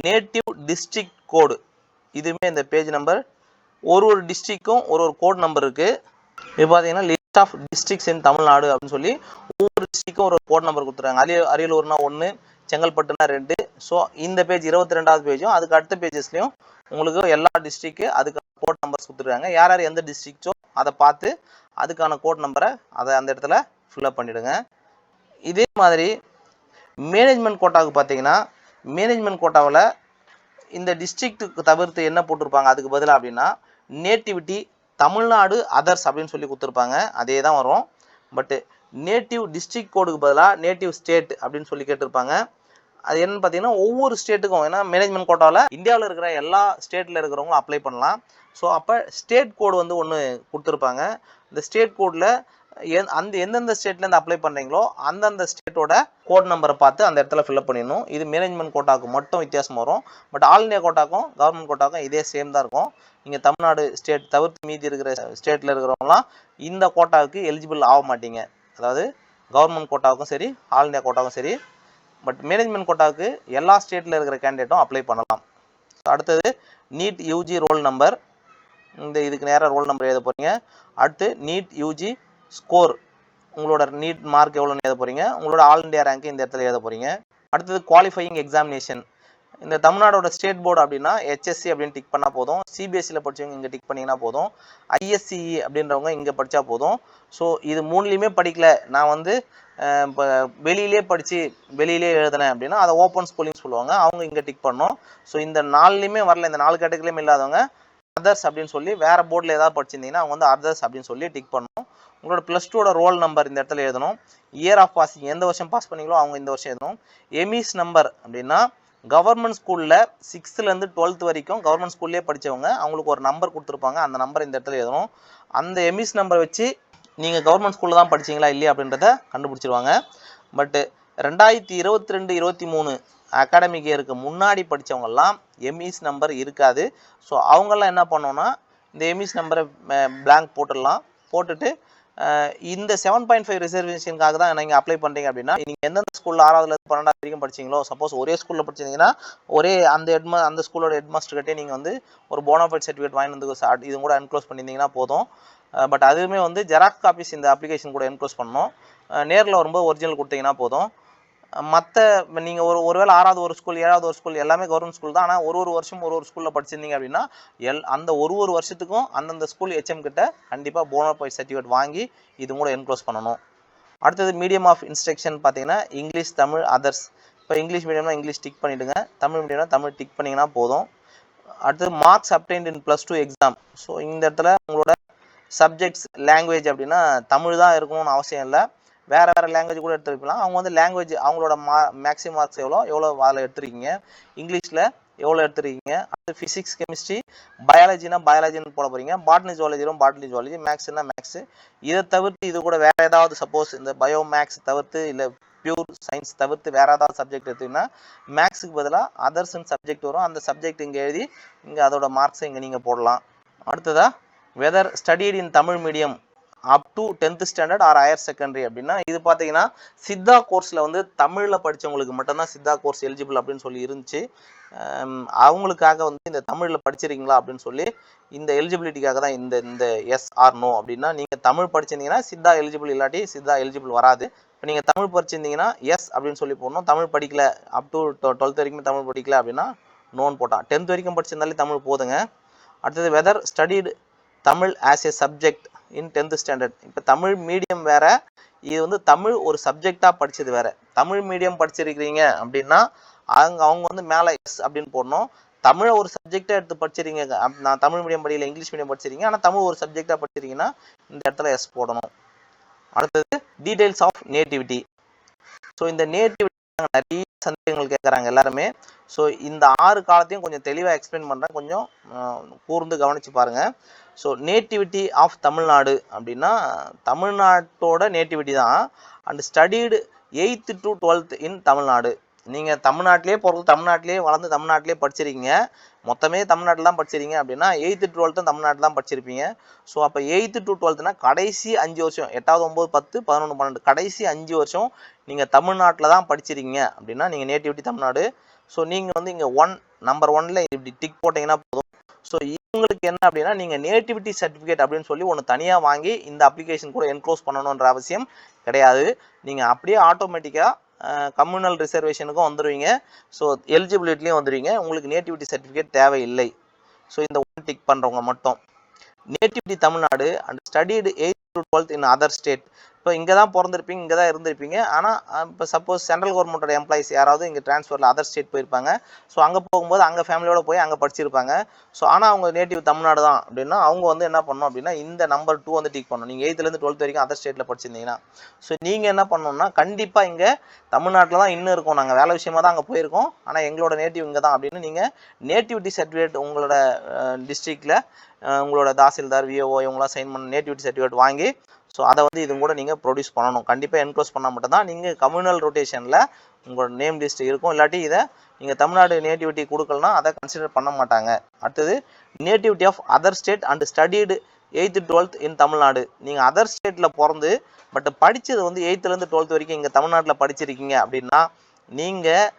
நேட்டிவ் டிஸ்ட்ரிக்ட் கோடு, இதுவுமே இந்த பேஜ் நம்பர் ஒரு டிஸ்ட்ரிக்டும் ஒரு கோட் நம்பர் இருக்குது. இப்போ பார்த்தீங்கன்னா list of districts in Tamil Nadu அப்படின்னு சொல்லி ஒவ்வொரு டிஸ்ட்ரிக்டும் ஒரு கோட் நம்பர் கொடுத்துருக்காங்க. அரியலூர்னா 1, செங்கல்பட்டுனா 2. ஸோ இந்த பேஜ் 22வது பேஜும் அதுக்கு அடுத்த பேஜஸ்லையும் உங்களுக்கு எல்லா டிஸ்ட்ரிக்ட் அதுக்கான கோட் நம்பர்ஸ் கொடுத்துருக்காங்க. யார் யார் எந்த டிஸ்ட்ரிக்டோ அதை பார்த்து அதுக்கான கோட் நம்பரை அதை அந்த இடத்துல ஃபில்அப் பண்ணிவிடுங்க. இதே மாதிரி மேனேஜ்மெண்ட் கோட்டாவுக்கு பார்த்தீங்கன்னா மேனேஜ்மெண்ட் கோட்டாவில் இந்த டிஸ்ட்ரிக்ட்டுக்கு தவிர்த்து என்ன போட்டிருப்பாங்க அதுக்கு பதிலாக அப்படின்னா நேட்டிவிட்டி தமிழ்நாடு அதர்ஸ் அப்படின்னு சொல்லி கொடுத்துருப்பாங்க. அதே தான் வரும். பட்டு நேட்டிவ் டிஸ்ட்ரிக்ட் கோடுக்கு பதிலாக நேட்டிவ் ஸ்டேட் அப்படின்னு சொல்லி கேட்டிருப்பாங்க. அது என்னன்னு பார்த்தீங்கன்னா ஒவ்வொரு ஸ்டேட்டுக்கும், ஏன்னா மேனேஜ்மெண்ட் கோட்டாவில் இந்தியாவில் இருக்கிற எல்லா ஸ்டேட்டில் இருக்கிறவங்களும் அப்ளை பண்ணலாம். ஸோ அப்போ ஸ்டேட் கோடு வந்து ஒன்று கொடுத்துருப்பாங்க. இந்த ஸ்டேட் கோடில் எந்தெந்த ஸ்டேட்லேருந்து அப்ளை பண்ணுறீங்களோ அந்தந்த ஸ்டேட்டோட கோட் நம்பரை பார்த்து அந்த இடத்துல ஃபில்அப் பண்ணிடணும். இது மேனேஜ்மெண்ட் கோட்டாவுக்கு மட்டும் வித்தியாசம் வரும். பட் ஆல் இந்தியா கோட்டாக்கும் கவர்மெண்ட் கோட்டாக்கும் இதே சேம் தான் இருக்கும். நீங்கள் தமிழ்நாடு ஸ்டேட் தவிர்த்து மீதி இருக்கிற ஸ்டேட்டில் இருக்கிறவங்களாம் இந்த கோட்டாவுக்கு எலிஜிபிள் ஆக மாட்டீங்க. அதாவது கவர்மெண்ட் கோட்டாவுக்கும் சரி ஆல் இந்தியா கோட்டாவுக்கும் சரி. பட் மேனேஜ்மெண்ட் கோட்டாவுக்கு எல்லா ஸ்டேட்டில் இருக்கிற கேண்டிடேட்டும் அப்ளை பண்ணலாம். அடுத்தது நீட் யூஜி ரோல் நம்பர். இதுக்கு நேராக ரோல் நம்பர் எழுத போகிறீங்க. அடுத்து நீட் யூஜி ஸ்கோர், உங்களோட நீட் மார்க் எவ்வளோன்னு எழுத போகிறீங்க. உங்களோட ஆல் இண்டியா ரேங்க் இந்த இடத்துல எழுத போகிறீங்க. அடுத்தது குவாலிஃபையிங் எக்ஸாமினேஷன். இந்த தமிழ்நாடோட ஸ்டேட் போர்டு அப்படின்னா HSC அப்படின்னு டிக் பண்ணால் போதும். சிபிஎஸ்சியில் படித்தவங்க இங்கே டிக் பண்ணிங்கன்னா போதும். ISCE அப்படின்றவங்க இங்கே படித்தா போதும். ஸோ இது மூணுலேயுமே படிக்கல, நான் வந்து இப்போ வெளியிலே படித்து வெளியிலே எழுதினேன் அப்படின்னா அதை ஓப்பன் ஸ்கூலிங் சொல்லுவாங்க. அவங்க இங்கே டிக் பண்ணோம். ஸோ இந்த 4லேயுமே வரல, இந்த 4 கேட்டகரியிலுமே இல்லாதவங்க அதர்ஸ் அப்படின்னு சொல்லி வேறு போர்டில் ஏதாவது படிச்சிருந்தீங்கன்னா அவங்க வந்து அதர்ஸ் அப்படின்னு சொல்லி டிக் பண்ணணும். உங்களோட +2வோட ரோல் நம்பர் இந்த இடத்துல எழுதணும். இயர் ஆஃப் பாசிங், எந்த வருஷம் பாஸ் பண்ணீங்களோ அவங்க இந்த வருஷம் எழுதணும். எமிஸ் நம்பர் அப்படின்னா கவர்மெண்ட் ஸ்கூலில் 6th-லேருந்து 12th வரைக்கும் கவர்மெண்ட் ஸ்கூல்லே படித்தவங்க அவங்களுக்கு ஒரு நம்பர் கொடுத்துருப்பாங்க. அந்த நம்பர் இந்த இடத்துல எழுதணும். அந்த எமிஸ் நம்பரை வச்சு நீங்கள் கவர்மெண்ட் ஸ்கூலில் தான் படிச்சிங்களா இல்லையா அப்படின்றத கண்டுபிடிச்சிருவாங்க. பட்டு 2022-23 அகாடமிக் இயருக்கு முன்னாடி படித்தவங்கெல்லாம் எமிஸ் நம்பர் இருக்காது. ஸோ அவங்கெல்லாம் என்ன பண்ணோன்னா இந்த எமிஸ் நம்பரை பிளாங்க் போட்டுடலாம். போட்டுட்டு இந்த 7.5 ரிசர்வேஷனுக்காக தான் நீங்கள் அப்ளை பண்ணுறீங்க அப்படின்னா நீங்கள் எந்தெந்த ஸ்கூலில் 6வதுலேருந்து 12வது வரைக்கும் படிச்சிங்களோ, சப்போஸ் ஒரே ஸ்கூலில் படிச்சிருந்தீங்கன்னா ஒரே அந்த ஸ்கூலோட ஹெட்மாஸ்டர் கிட்டே நீங்கள் வந்து ஒரு போனாஃபைட் சர்டிஃபிகேட் வாங்கி வந்து இது கூட என்க்ளோஸ் பண்ணியிருந்தீங்கன்னா போதும். பட் அதுவுமே வந்து ஜெராக்ஸ் காப்பீஸ் இந்த அப்ளிகேஷன் கூட என்க்ளோஸ் பண்ணணும். நேரில் வரும்போது ஒரிஜினல் கொடுத்தீங்கன்னா போதும். மற்ற நீங்கள் ஒருவேளை 6வது ஒரு ஸ்கூல் 7வது ஒரு ஸ்கூல் எல்லாமே கவர்மெண்ட் ஸ்கூல் தான். ஆனால் ஒரு வருஷம் ஒரு ஸ்கூலில் படிச்சிருந்தீங்க அப்படின்னா அந்த ஒரு வருஷத்துக்கும் அந்தந்த ஸ்கூல் HM கிட்ட கண்டிப்பாக போனாஃபைட் சர்டிஃபிகேட் வாங்கி இது கூட என்க்ளோஸ் பண்ணணும். அடுத்தது மீடியம் ஆஃப் இன்ஸ்ட்ரக்ஷன் பார்த்தீங்கன்னா இங்கிலீஷ், தமிழ், அதர்ஸ். இப்போ இங்கிலீஷ் மீடியம்னா இங்கிலீஷ் டிக் பண்ணிவிடுங்க. தமிழ் மீடியம்னா தமிழ் டிக் பண்ணிங்கன்னா போதும். அடுத்தது மார்க்ஸ் அப்டைன்ட் இன் +2 எக்ஸாம். ஸோ இந்த இடத்துல உங்களோட சப்ஜெக்ட்ஸ் லாங்குவேஜ் அப்படின்னா தமிழ் தான் இருக்கணும்னு அவசியம் இல்லை. வேறு லாங்குவேஜ் கூட எடுத்துருக்கலாம். அவங்க வந்து லாங்குவேஜ் அவங்களோட மேக்ஸிமம் மார்க்ஸ் எவ்வளோ அதில் எடுத்துருக்கீங்க. இங்கிலீஷில் எவ்வளோ எடுத்துருக்கீங்க. அடுத்து ஃபிசிக்ஸ், கெமிஸ்ட்ரி, பயாலஜினா பயாலஜின்னு போட போகிறீங்க. பாட்னி ஜுவாலஜிலும் பாட்னி ஜுவாலஜி, மேக்ஸ்னா மேக்ஸு. இதை தவிர்த்து இது கூட வேறு ஏதாவது சப்போஸ் இந்த பயோ மேக்ஸ் தவிர்த்து இல்லை பியூர் சயின்ஸ் தவிர்த்து வேறு ஏதாவது சப்ஜெக்ட் எடுத்திங்கன்னா மேக்ஸுக்கு பதிலாக அதர்ஸ்ன்னு சப்ஜெக்ட் வரும். அந்த சப்ஜெக்ட் இங்கே எழுதி இங்கே அதோட மார்க்ஸை இங்கே நீங்கள் போடலாம். அடுத்ததாக whether studied in Tamil medium up to 10th standard or higher secondary அப்படின்னா இது பார்த்தீங்கன்னா சித்தா கோர்ஸில் வந்து தமிழில் படித்தவங்களுக்கு மட்டும்தான் சித்தா கோர்ஸ் எலிஜிபிள் அப்படின்னு சொல்லி இருந்துச்சு. அவங்களுக்காக வந்து இந்த தமிழில் படிச்சிருக்கீங்களா அப்படின்னு சொல்லி இந்த எலிஜிபிலிட்டிக்காக தான் இந்த எஸ் ஆர் நோ அப்படின்னா நீங்கள் தமிழ் படிச்சிருந்தீங்கன்னா சித்தா எலிஜிபிள், இல்லாட்டி சித்தா எலிஜிபிள் வராது. இப்போ நீங்கள் தமிழ் படிச்சிருந்தீங்கன்னா எஸ் அப்படின்னு சொல்லி போடணும். தமிழ் படிக்கல அப் டு 12th வரைக்கும் தமிழ் படிக்கல அப்படின்னா நோன் போட்டால் 10th வரைக்கும் படிச்சிருந்தாலே தமிழ் போதுங்க. அடுத்தது whether studied Tamil as a subject in 10th standard. இப்போ தமிழ் மீடியம் வேறு, இது வந்து தமிழ் ஒரு சப்ஜெக்டாக படித்தது வேறு. தமிழ் மீடியம் படிச்சிருக்கிறீங்க அப்படின்னா அவங்க வந்து மேலே எஸ் அப்படின்னு போடணும். தமிழை ஒரு சப்ஜெக்டாக எடுத்து படிச்சிருக்கீங்க, நான் தமிழ் மீடியம் படிக்கல இங்கிலீஷ் மீடியம் படிச்சிருக்கீங்க ஆனால் தமிழ் ஒரு சப்ஜெக்டாக படிச்சிருக்கீங்கன்னா இந்த இடத்துல எஸ் போடணும். அடுத்தது டீடைல்ஸ் ஆஃப் நேட்டிவிட்டி. ஸோ இந்த நேட்டிவிட்டி நிறைய சந்தேகங்கள் கேட்குறாங்க எல்லாருமே. ஸோ இந்த 6 காலத்தையும் கொஞ்சம் தெளிவாக எக்ஸ்பிளைன் பண்ணுறேன், கொஞ்சம் கூர்ந்து கவனித்து பாருங்கள். ஸோ நேட்டிவிட்டி ஆஃப் தமிழ்நாடு அப்படின்னா தமிழ்நாட்டோட நேட்டிவிட்டி தான். And studied 8th to 12th in Tamil Nadu. நீங்கள் தமிழ்நாட்டிலே பிறந்து தமிழ்நாட்டிலே வளர்ந்து தமிழ்நாட்டிலே படிச்சிருக்கீங்க, மொத்தமே தமிழ்நாட்டில் தான் படிச்சிருக்கீங்க அப்படின்னா 8th to 12th தமிழ்நாட்டில் தான் படிச்சிருப்பீங்க. ஸோ அப்போ 8th to 12th கடைசி 5 வருஷம், 8வது 9 10 11 12 கடைசி 5 வருஷம் நீங்கள் தமிழ்நாட்டில் தான் படிச்சிருக்கீங்க அப்படின்னா நீங்கள் நேட்டிவிட்டி தமிழ்நாடு. ஸோ நீங்கள் வந்து இங்கே நம்பர் 1ல் இப்படி டிக் போட்டிங்கன்னா போதும். ஸோ இவங்களுக்கு என்ன அப்படின்னா நீங்கள் நேட்டிவிட்டி சர்டிஃபிகேட் அப்படின்னு சொல்லி ஒன்று தனியாக வாங்கி இந்த அப்ளிகேஷன் கூட என்க்ளோஸ் பண்ணணுன்ற அவசியம் கிடையாது. நீங்கள் அப்படியே ஆட்டோமேட்டிக்காக கம்யூனல் ரிசர்வேஷனுக்கும் வந்துடுவீங்க. ஸோ எலிஜிபிலிட்டிலையும் வந்துடுவீங்க. உங்களுக்கு நேட்டிவிட்டி சர்டிஃபிகேட் தேவையில்லை. ஸோ இந்த ஒன் டிக் பண்ணுறவங்க மட்டும் nativity Tamil Nadu and studied 8th to 12th in other state. இப்போ இங்கே தான் பிறந்திருப்பீங்க, இங்கே தான் இருந்திருப்பீங்க. ஆனால் இப்போ சப்போஸ் சென்ட்ரல் கவர்மெண்ட்டோட எம்ப்ளாயிஸ் யாராவது இங்கே ட்ரான்ஸ்ஃபரில் அதர் ஸ்டேட் போயிருப்பாங்க. ஸோ அங்கே போகும்போது அங்கே ஃபேமிலியோடு போய் அங்கே படிச்சிருப்பாங்க. ஸோ ஆனால் அவங்க நேட்டிவ் தமிழ்நாடு தான் அப்படின்னா அவங்க வந்து என்ன பண்ணணும் அப்படின்னா இந்த நம்பர் 2 வந்து டிக் பண்ணணும். நீங்கள் 8th to 12th வரைக்கும் அதர் ஸ்டேட்டில் படிச்சிருந்தீங்கன்னா ஸோ நீங்கள் என்ன பண்ணணும்னா கண்டிப்பாக இங்கே தமிழ்நாட்டில் தான் இன்னும் இருக்கும், நாங்கள் வேலை விஷயமாக தான் அங்கே போயிருக்கோம், ஆனால் எங்களோட நேட்டிவ் இங்கே தான் அப்படின்னு நீங்கள் நேட்டிவிட்டி சர்டிஃபிகேட் உங்களோட டிஸ்ட்ரிக்டில் உங்களோட தாசில்தார் விஓஓ இவங்களாம் சைன் பண்ண நேட்டிவிட்டி சர்டிஃபிகேட் வாங்கி ஸோ அதை வந்து இது கூட நீங்கள் ப்ரொடியூஸ் பண்ணணும். கண்டிப்பாக என்க்ளோஸ் பண்ணால் மட்டும்தான் நீங்கள் கம்யூனல் ரொட்டேஷனில் உங்களோட நேம் லிஸ்ட் இருக்கும். இல்லாட்டி இதை நீங்கள் தமிழ்நாடு நேட்டிவிட்டி கொடுக்கலனா அதை கன்சிடர் பண்ண மாட்டாங்க. அடுத்தது nativity of other state and studied 8th to 12th in Tamil Nadu. நீங்கள் அதர் ஸ்டேட்டில் பிறந்து பட் படித்தது வந்து 8th to 12th வரைக்கும் இங்கே தமிழ்நாட்டில் படிச்சிருக்கீங்க அப்படின்னா நீங்கள்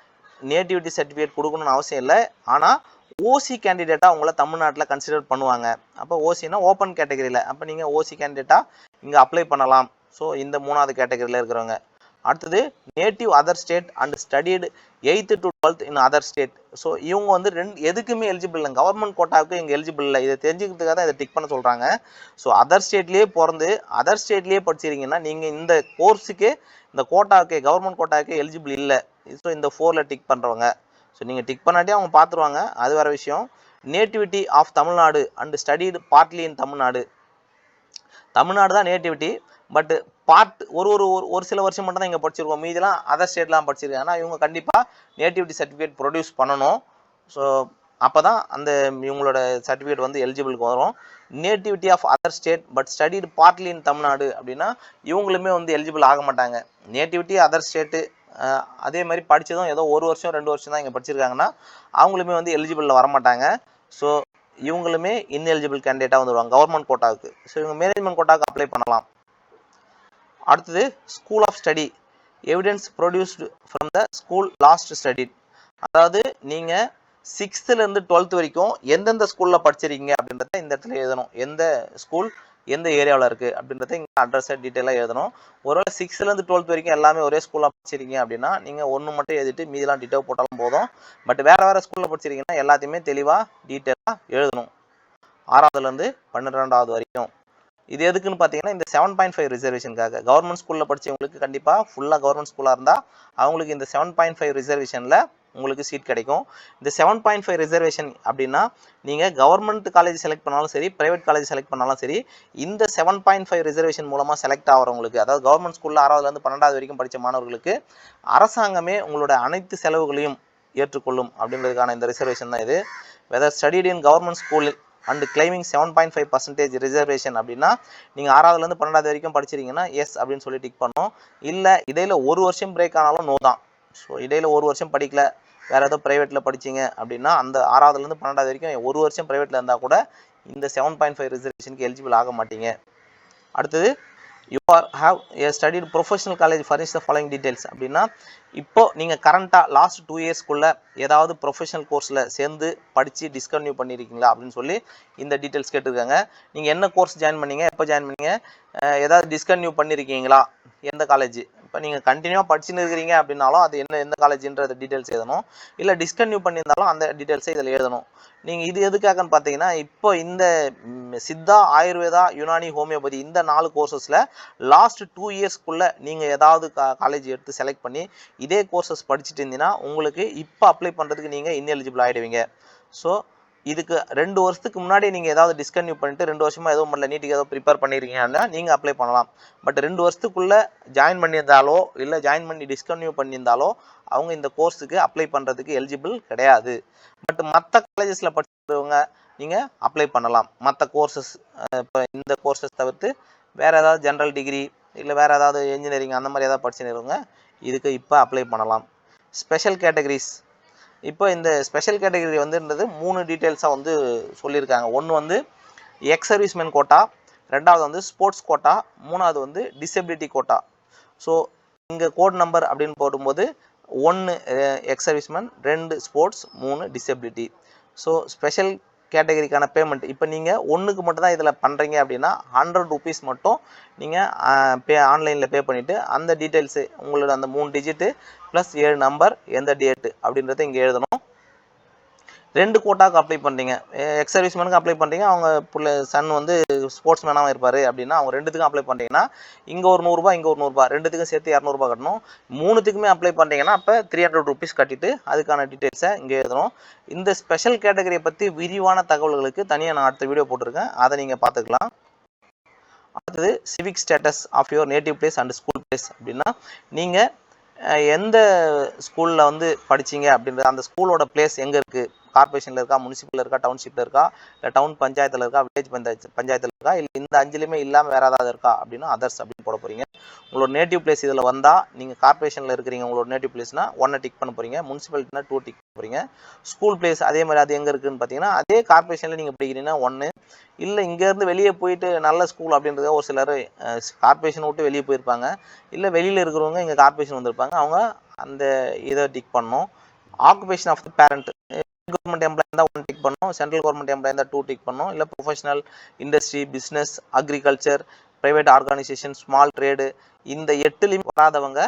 நேட்டிவிட்டி சர்டிஃபிகேட் கொடுக்கணும்னு அவசியம் இல்லை. ஆனால் ஓசி கேண்டிடேட்டாக உங்களை தமிழ்நாட்டில் கன்சிடர் பண்ணுவாங்க. அப்போ ஓசினா ஓப்பன் கேட்டகரியில், அப்போ நீங்கள் ஓசி கேண்டிடேட்டாக இங்கே அப்ளை பண்ணலாம். ஸோ இந்த 3வது கேட்டகரியில் இருக்கிறவங்க. அடுத்தது native other state and studied 8th to 12th in other state. So இவங்க வந்து எதுக்குமே எலிஜிபிள் இல்லை, கவர்மெண்ட் கோட்டாவுக்கு இங்கே எலிஜிபிள் இல்லை. இதை தெரிஞ்சுக்கிறதுக்காக தான் இதை டிக் பண்ண சொல்கிறாங்க. ஸோ அதர் ஸ்டேட்லேயே பிறந்து அதர் ஸ்டேட்லேயே படிச்சிருக்கீங்கன்னா நீங்கள் இந்த கோர்ஸுக்கு இந்த கோட்டாவுக்கு கவர்மெண்ட் கோட்டாவுக்கு எலிஜிபிள் இல்லை. ஸோ இந்த 4ல் டிக் பண்ணுறவங்க. ஸோ நீங்கள் டிக் பண்ணாட்டே அவங்க பார்த்துருவாங்க, அது வேறு விஷயம். Nativity of Tamil Nadu and studied partly in Tamil Nadu. Tamil Nadu தான் நேட்டிவிட்டி, பட் பார்ட் ஒரு சில வருஷம் மட்டும் தான் இங்கே படிச்சிருக்கோம், மீதெல்லாம் அதர் ஸ்டேட்லாம் படிச்சிருக்கேன். ஆனால் இவங்க கண்டிப்பாக நேட்டிவிட்டி சர்டிஃபிகேட் ப்ரொடியூஸ் பண்ணணும். ஸோ அப்போ தான் அந்த இவங்களோட சர்டிஃபிகேட் வந்து எலிஜிபிளுக்கு வரும். Nativity of other state but studied partly in Tamil Nadu அப்படின்னா இவங்களுமே வந்து எலிஜிபிள் ஆக மாட்டாங்க. நேட்டிவிட்டி அதர் ஸ்டேட்டு அதே மாதிரி படித்ததும் ஏதோ 1 வருஷம் 2 வருஷம் தான் இங்கே படிச்சிருக்காங்கன்னா அவங்களுமே வந்து எலிஜிபிளில் வரமாட்டாங்க. ஸோ இவங்களுமே இன்எலிஜிபிள் கேண்டிடேட்டாக வந்துடுவாங்க கவர்மெண்ட் கோட்டாவுக்கு. ஸோ இவங்க மேனேஜ்மெண்ட் கோட்டாவுக்கு அப்ளை பண்ணலாம். அடுத்தது school of study evidence produced from the school last studied. அதாவது நீங்கள் 6th to 12th வரைக்கும் எந்தெந்த ஸ்கூலில் படிச்சிருக்கீங்க அப்படின்றத இந்த இடத்துல எழுதணும். எந்த ஸ்கூல் எந்த ஏரியாவில் இருக்குது அப்படின்றத இங்கே அட்ரஸை டீட்டெயிலாக எழுதணும். ஒருவேளை 6th to 12th வரைக்கும் எல்லாமே ஒரே ஸ்கூலில் படிச்சிருக்கீங்க அப்படின்னா நீங்கள் ஒன்று மட்டும் எழுதிட்டு மீதெல்லாம் டீட்டெயில் போட்டாலும் போதும். பட் வேறு ஸ்கூலில் படிச்சிருக்கீங்கன்னா எல்லாத்தையுமே தெளிவாக டீட்டெயிலாக எழுதணும் 6வதுலேருந்து 12வது வரைக்கும். இது எதுக்குன்னு பார்த்தீங்கன்னா இந்த 7.5 ரிசர்வேஷனுக்காக. கவர்மெண்ட் ஸ்கூலில் படித்தவங்களுக்கு கண்டிப்பாக ஃபுல்லாக கவர்மெண்ட் ஸ்கூலாக இருந்தால் அவங்களுக்கு இந்த 7.5 ரிசர்வேஷனில் உங்களுக்கு சீட் கிடைக்கும். இந்த 7.5 ரிசர்வேஷன் அப்படின்னா நீங்கள் கவர்மெண்ட் காலேஜ் செலக்ட் பண்ணாலும் சரி, ப்ரைவேட் காலேஜ் செலக்ட் பண்ணாலும் சரி, இந்த 7.5 ரிசர்வேஷன் மூலமாக செலக்ட் ஆகிறவங்களுக்கு, அதாவது கவர்மெண்ட் ஸ்கூலில் 6வதுலேருந்து 12வது வரைக்கும் படித்த மாணவர்களுக்கு அரசாங்கமே உங்களோட அனைத்து செலவுகளையும் ஏற்றுக்கொள்ளும் அப்படின்றதுக்கான இந்த ரிசர்வேஷன் தான் இது. Whether studied in government school and claiming 7.5% reservation அப்படின்னா நீங்கள் 6வதுலேருந்து 12வது வரைக்கும் படிச்சிருக்கீங்கன்னா எஸ் அப்படின்னு சொல்லி டிக் பண்ணோம். இல்லை இடையில 1 வருஷம் பிரேக் ஆனாலும் நோ தான். ஸோ இடையில 1 வருஷம் படிக்கல, வேறு ஏதோ ப்ரைவேட்டில் படிச்சிங்க அப்படின்னா அந்த 6வதுலேருந்து 12வது வரைக்கும் 1 வருஷம் ப்ரைவேட்டில் இருந்தால் கூட இந்த 7.5 ரிசர்வேஷனுக்கு எலிஜிபிள் ஆக மாட்டீங்க. அடுத்தது have studied professional college furnish the following details அப்படின்னா இப்போ நீங்கள் கரண்ட்டாக லாஸ்ட் 2 இயர்ஸ்க்குள்ளே ஏதாவது ப்ரொஃபஷனல் கோர்ஸில் சேர்ந்து படித்து டிஸ்கன்டினியூ பண்ணியிருக்கீங்களா அப்படின்னு சொல்லி இந்த டீட்டெயில்ஸ் கேட்டிருக்காங்க. நீங்கள் என்ன கோர்ஸ் ஜாயின் பண்ணீங்க, எப்போ ஜாயின் பண்ணீங்க, ஏதாவது டிஸ்கன்டினியூ பண்ணியிருக்கீங்களா, எந்த காலேஜ். இப்போ நீங்கள் கண்டினியூவாக படிச்சுன்னு இருக்கிறீங்க அப்படின்னாலும் அது எந்த காலேஜ்ன்ற டீட்டெயில்ஸ் எழுதணும். இல்லை டிஸ்கன்டினியூ பண்ணியிருந்தாலும் அந்த டீட்டெயில்ஸை இதில் எழுதணும். நீங்கள் இது எதுக்காகன்னு பார்த்தீங்கன்னா இப்போ இந்த சித்தா, ஆயுர்வேதா, யுனானி, ஹோமியோபதி இந்த 4 கோர்சஸில் லாஸ்ட் 2 இயர்ஸ்க்குள்ளே நீங்கள் ஏதாவது காலேஜ் எடுத்து செலக்ட் பண்ணி இதே கோர்சஸ் படிச்சுட்டு இருந்தீங்கன்னா உங்களுக்கு இப்போ அப்ளை பண்ணுறதுக்கு நீங்கள் இன்எலிஜிபிள் ஆகிடுவீங்க. ஸோ இதுக்கு 2 வருஷத்துக்கு முன்னாடி நீங்கள் ஏதாவது டிஸ்கன்டினியூ பண்ணிட்டு 2 வருஷமாக எதுவும் பண்ணல, நீட்டுக்கு ஏதோ ப்ரிப்பேர் பண்ணியிருக்கீங்கன்னா நீங்கள் அப்ளை பண்ணலாம். பட் 2 வருஷத்துக்குள்ளே ஜாயின் பண்ணியிருந்தாலோ இல்லை ஜாயின் பண்ணி டிஸ்கன்டினியூ பண்ணியிருந்தாலோ அவங்க இந்த கோர்ஸுக்கு அப்ளை பண்ணுறதுக்கு எலிஜிபிள் கிடையாது. பட் மற்ற காலேஜஸில் படிக்கிறவங்க நீங்கள் அப்ளை பண்ணலாம். மற்ற கோர்சஸ் இப்போ இந்த கோர்சஸ் தவிர்த்து வேறு ஏதாவது ஜென்ரல் டிகிரி இல்லை வேறு ஏதாவது இன்ஜினியரிங் அந்த மாதிரி ஏதாவது படிச்சுருக்கவங்க இதுக்கு இப்போ அப்ளை பண்ணலாம். ஸ்பெஷல் கேட்டகரிஸ், இப்போ இந்த ஸ்பெஷல் கேட்டகரி வந்துன்றது 3 டீட்டெயில்ஸாக வந்து சொல்லியிருக்காங்க. ஒன்று வந்து எக்ஸ் சர்வீஸ்மேன் கோட்டா, ரெண்டாவது வந்து ஸ்போர்ட்ஸ் கோட்டா, மூணாவது வந்து டிசபிலிட்டி கோட்டா. ஸோ இங்கே கோட் நம்பர் அப்படின்னு போடும்போது 1 ex serviceman, 2 sports, 3 disability. So special கேட்டகரிக்கான பேமெண்ட் இப்போ நீங்கள் ஒன்றுக்கு மட்டும் தான் இதில் பண்ணுறீங்க அப்படின்னா 100 rupees மட்டும் நீங்கள் ஆன்லைனில் பே பண்ணிவிட்டு அந்த டீட்டெயில்ஸு உங்களோட அந்த 3 டிஜிட்டு ப்ளஸ் 7 நம்பர் எந்த டேட்டு அப்படின்றத இங்கே எழுதணும். 2 கோட்டாவுக்கு அப்ளை பண்ணுறீங்க, எக்ஸ் சர்வீஸ்மேனுக்கு அப்ளை பண்ணுறீங்க, அவங்க சன் வந்து ஸ்போர்ட்ஸ் மேனாகவும் இருப்பார் அப்படின்னா அவங்க 2த்துக்கும் அப்ளை பண்ணுறீங்கன்னா இங்கே ஒரு 100 ரூபா, இங்கே ஒரு 100 ரூபா, 2த்துக்கும் சேர்த்து 200 ரூபா கட்டணும். 3த்துக்குமே அப்ளை பண்ணுறீங்கன்னா அப்போ 300 rupees கட்டிட்டு அதுக்கான டீட்டெயில்ஸை இங்கே எழுதணும். இந்த ஸ்பெஷல் கேட்டகரியை பற்றி விரிவான தகவல்களுக்கு தனியாக நான் அடுத்த வீடியோ போட்டிருக்கேன், அதை நீங்கள் பார்த்துக்கலாம். அடுத்தது civic status of your native place and school place அப்படின்னா நீங்கள் எந்த ஸ்கூலில் வந்து படிச்சிங்க அப்படின்ற அந்த ஸ்கூலோட பிளேஸ் எங்கே இருக்குது, கார்பரேஷனில் இருக்கா, முனிசிபலில் இருக்கா, டவுன்ஷிப்பில் இருக்கா, இல்லை டவுன் பஞ்சாயத்தில் இருக்கா, வில்லேஜ் பஞ்சாயத்தில் இருக்கா, இல்லை இந்த 5லையுமே இல்லாமல் வேறு ஏதாவது இருக்கா அப்படின்னா அதர்ஸ் அப்படின்னு போட போகிறீங்க. உங்களோட நேட்டிவ் பிளேஸ் இதில் வந்தால் நீங்கள் கார்பரேஷனில் இருக்கிறீங்க, உங்களோட நேட்டிவ் பிளேஸ்னா 1 டிக் பண்ண போகிறீங்க, முனிசிபாலிட்டினா 2 டிக் பண்ண போகிறீங்க. ஸ்கூல் பிளேஸ் அதே மாதிரி அது எங்கே இருக்குதுன்னு பார்த்தீங்கன்னா அதே கார்பரேஷனில் நீங்கள் படிக்கிறீங்கன்னா 1, இல்லை இங்கேருந்து வெளியே போயிட்டு நல்ல ஸ்கூல் அப்படின்றத ஒரு சிலர் கார்பரேஷன் விட்டு வெளியே போயிருப்பாங்க, இல்லை வெளியில் இருக்கிறவங்க இங்கே கார்பரேஷன் வந்திருப்பாங்க, அவங்க அந்த இதை டிக் பண்ணணும். Occupation of the parent, government employee இருந்தால் 1 டிக் பண்ணணும், சென்ட்ரல் கவர்மெண்ட் எம்ப்ளாய் இருந்தால் 2 டிக் பண்ணணும், இல்லை professional, industry, business, agriculture, private organisation, small trade, இந்த 8லையும் வராதவங்க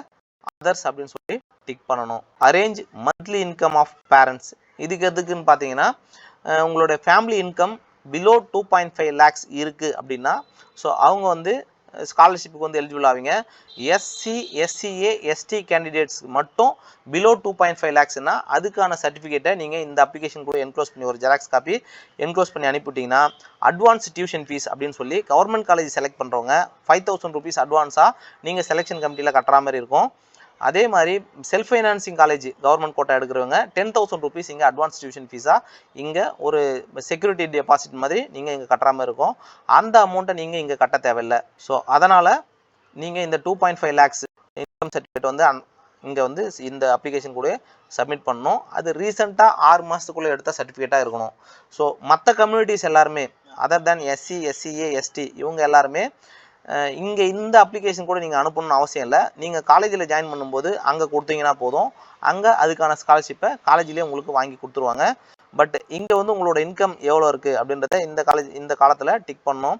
அதர்ஸ் அப்படின்னு சொல்லி டிக் பண்ணணும். Arrange monthly income of parents, இதுக்கு எதுக்குன்னு பார்த்தீங்கன்னா உங்களோட ஃபேமிலி இன்கம் பிலோ 2.5 lakhs இருக்குது அப்படின்னா ஸோ அவங்க வந்து ஸ்காலர்ஷிப்புக்கு வந்து எலிஜிபிள் ஆவீங்க. எஸ்சி, எஸ்சிஏ, எஸ்டி கேண்டிடேட்ஸ் மட்டும் பிலோ 2.5 lakhsனா அதுக்கான சர்டிஃபிகேட்டை நீங்கள் இந்த அப்ளிகேஷன் கூட என்க்ளோஸ் பண்ணி ஒரு ஜெராக்ஸ் காப்பி என்க்ளோஸ் பண்ணி அனுப்பிவிட்டிங்கன்னா அட்வான்ஸ் டியூஷன் ஃபீஸ் அப்படின்னு சொல்லி கவர்மெண்ட் காலேஜ் செலக்ட் பண்ணுறவங்க 5000 rupees அட்வான்ஸாக நீங்கள் செலெக்ஷன் கமிட்டியில் கட்டுற மாதிரி இருக்கும். அதே மாதிரி self financing college government quota எடுக்கிறவங்க 10,000 rupees இங்கே அட்வான்ஸ் டியூஷன் ஃபீஸாக இங்கே ஒரு செக்யூரிட்டி டெபாசிட் மாதிரி நீங்கள் இங்கே கட்டுற மாதிரி இருக்கும். அந்த அமௌண்ட்டை நீங்கள் இங்கே கட்ட தேவையில்லை. ஸோ அதனால் நீங்கள் இந்த 2.5 lakhs இன்கம் சர்டிஃபிகேட் வந்து இங்கே வந்து இந்த அப்ளிகேஷன் கூட சப்மிட் பண்ணணும். அது ரீசெண்டாக 6 மாதத்துக்குள்ளே எடுத்த சர்டிஃபிகேட்டாக இருக்கணும். ஸோ மற்ற கம்யூனிட்டிஸ் எல்லாருமே other than SC, SCA, ST இவங்க எல்லாருமே இங்கே இந்த அப்ளிகேஷன் கூட நீங்கள் அனுப்பணும்னு அவசியம் இல்லை. நீங்கள் காலேஜில் ஜாயின் பண்ணும்போது அங்கே கொடுத்தீங்கன்னா போதும், அங்கே அதுக்கான ஸ்காலர்ஷிப்பை காலேஜ்லேயே உங்களுக்கு வாங்கி கொடுத்துருவாங்க. பட் இங்கே வந்து உங்களோட இன்கம் எவ்வளோ இருக்குது அப்படின்றத இந்த காலத்தில் டிக் பண்ணோம்.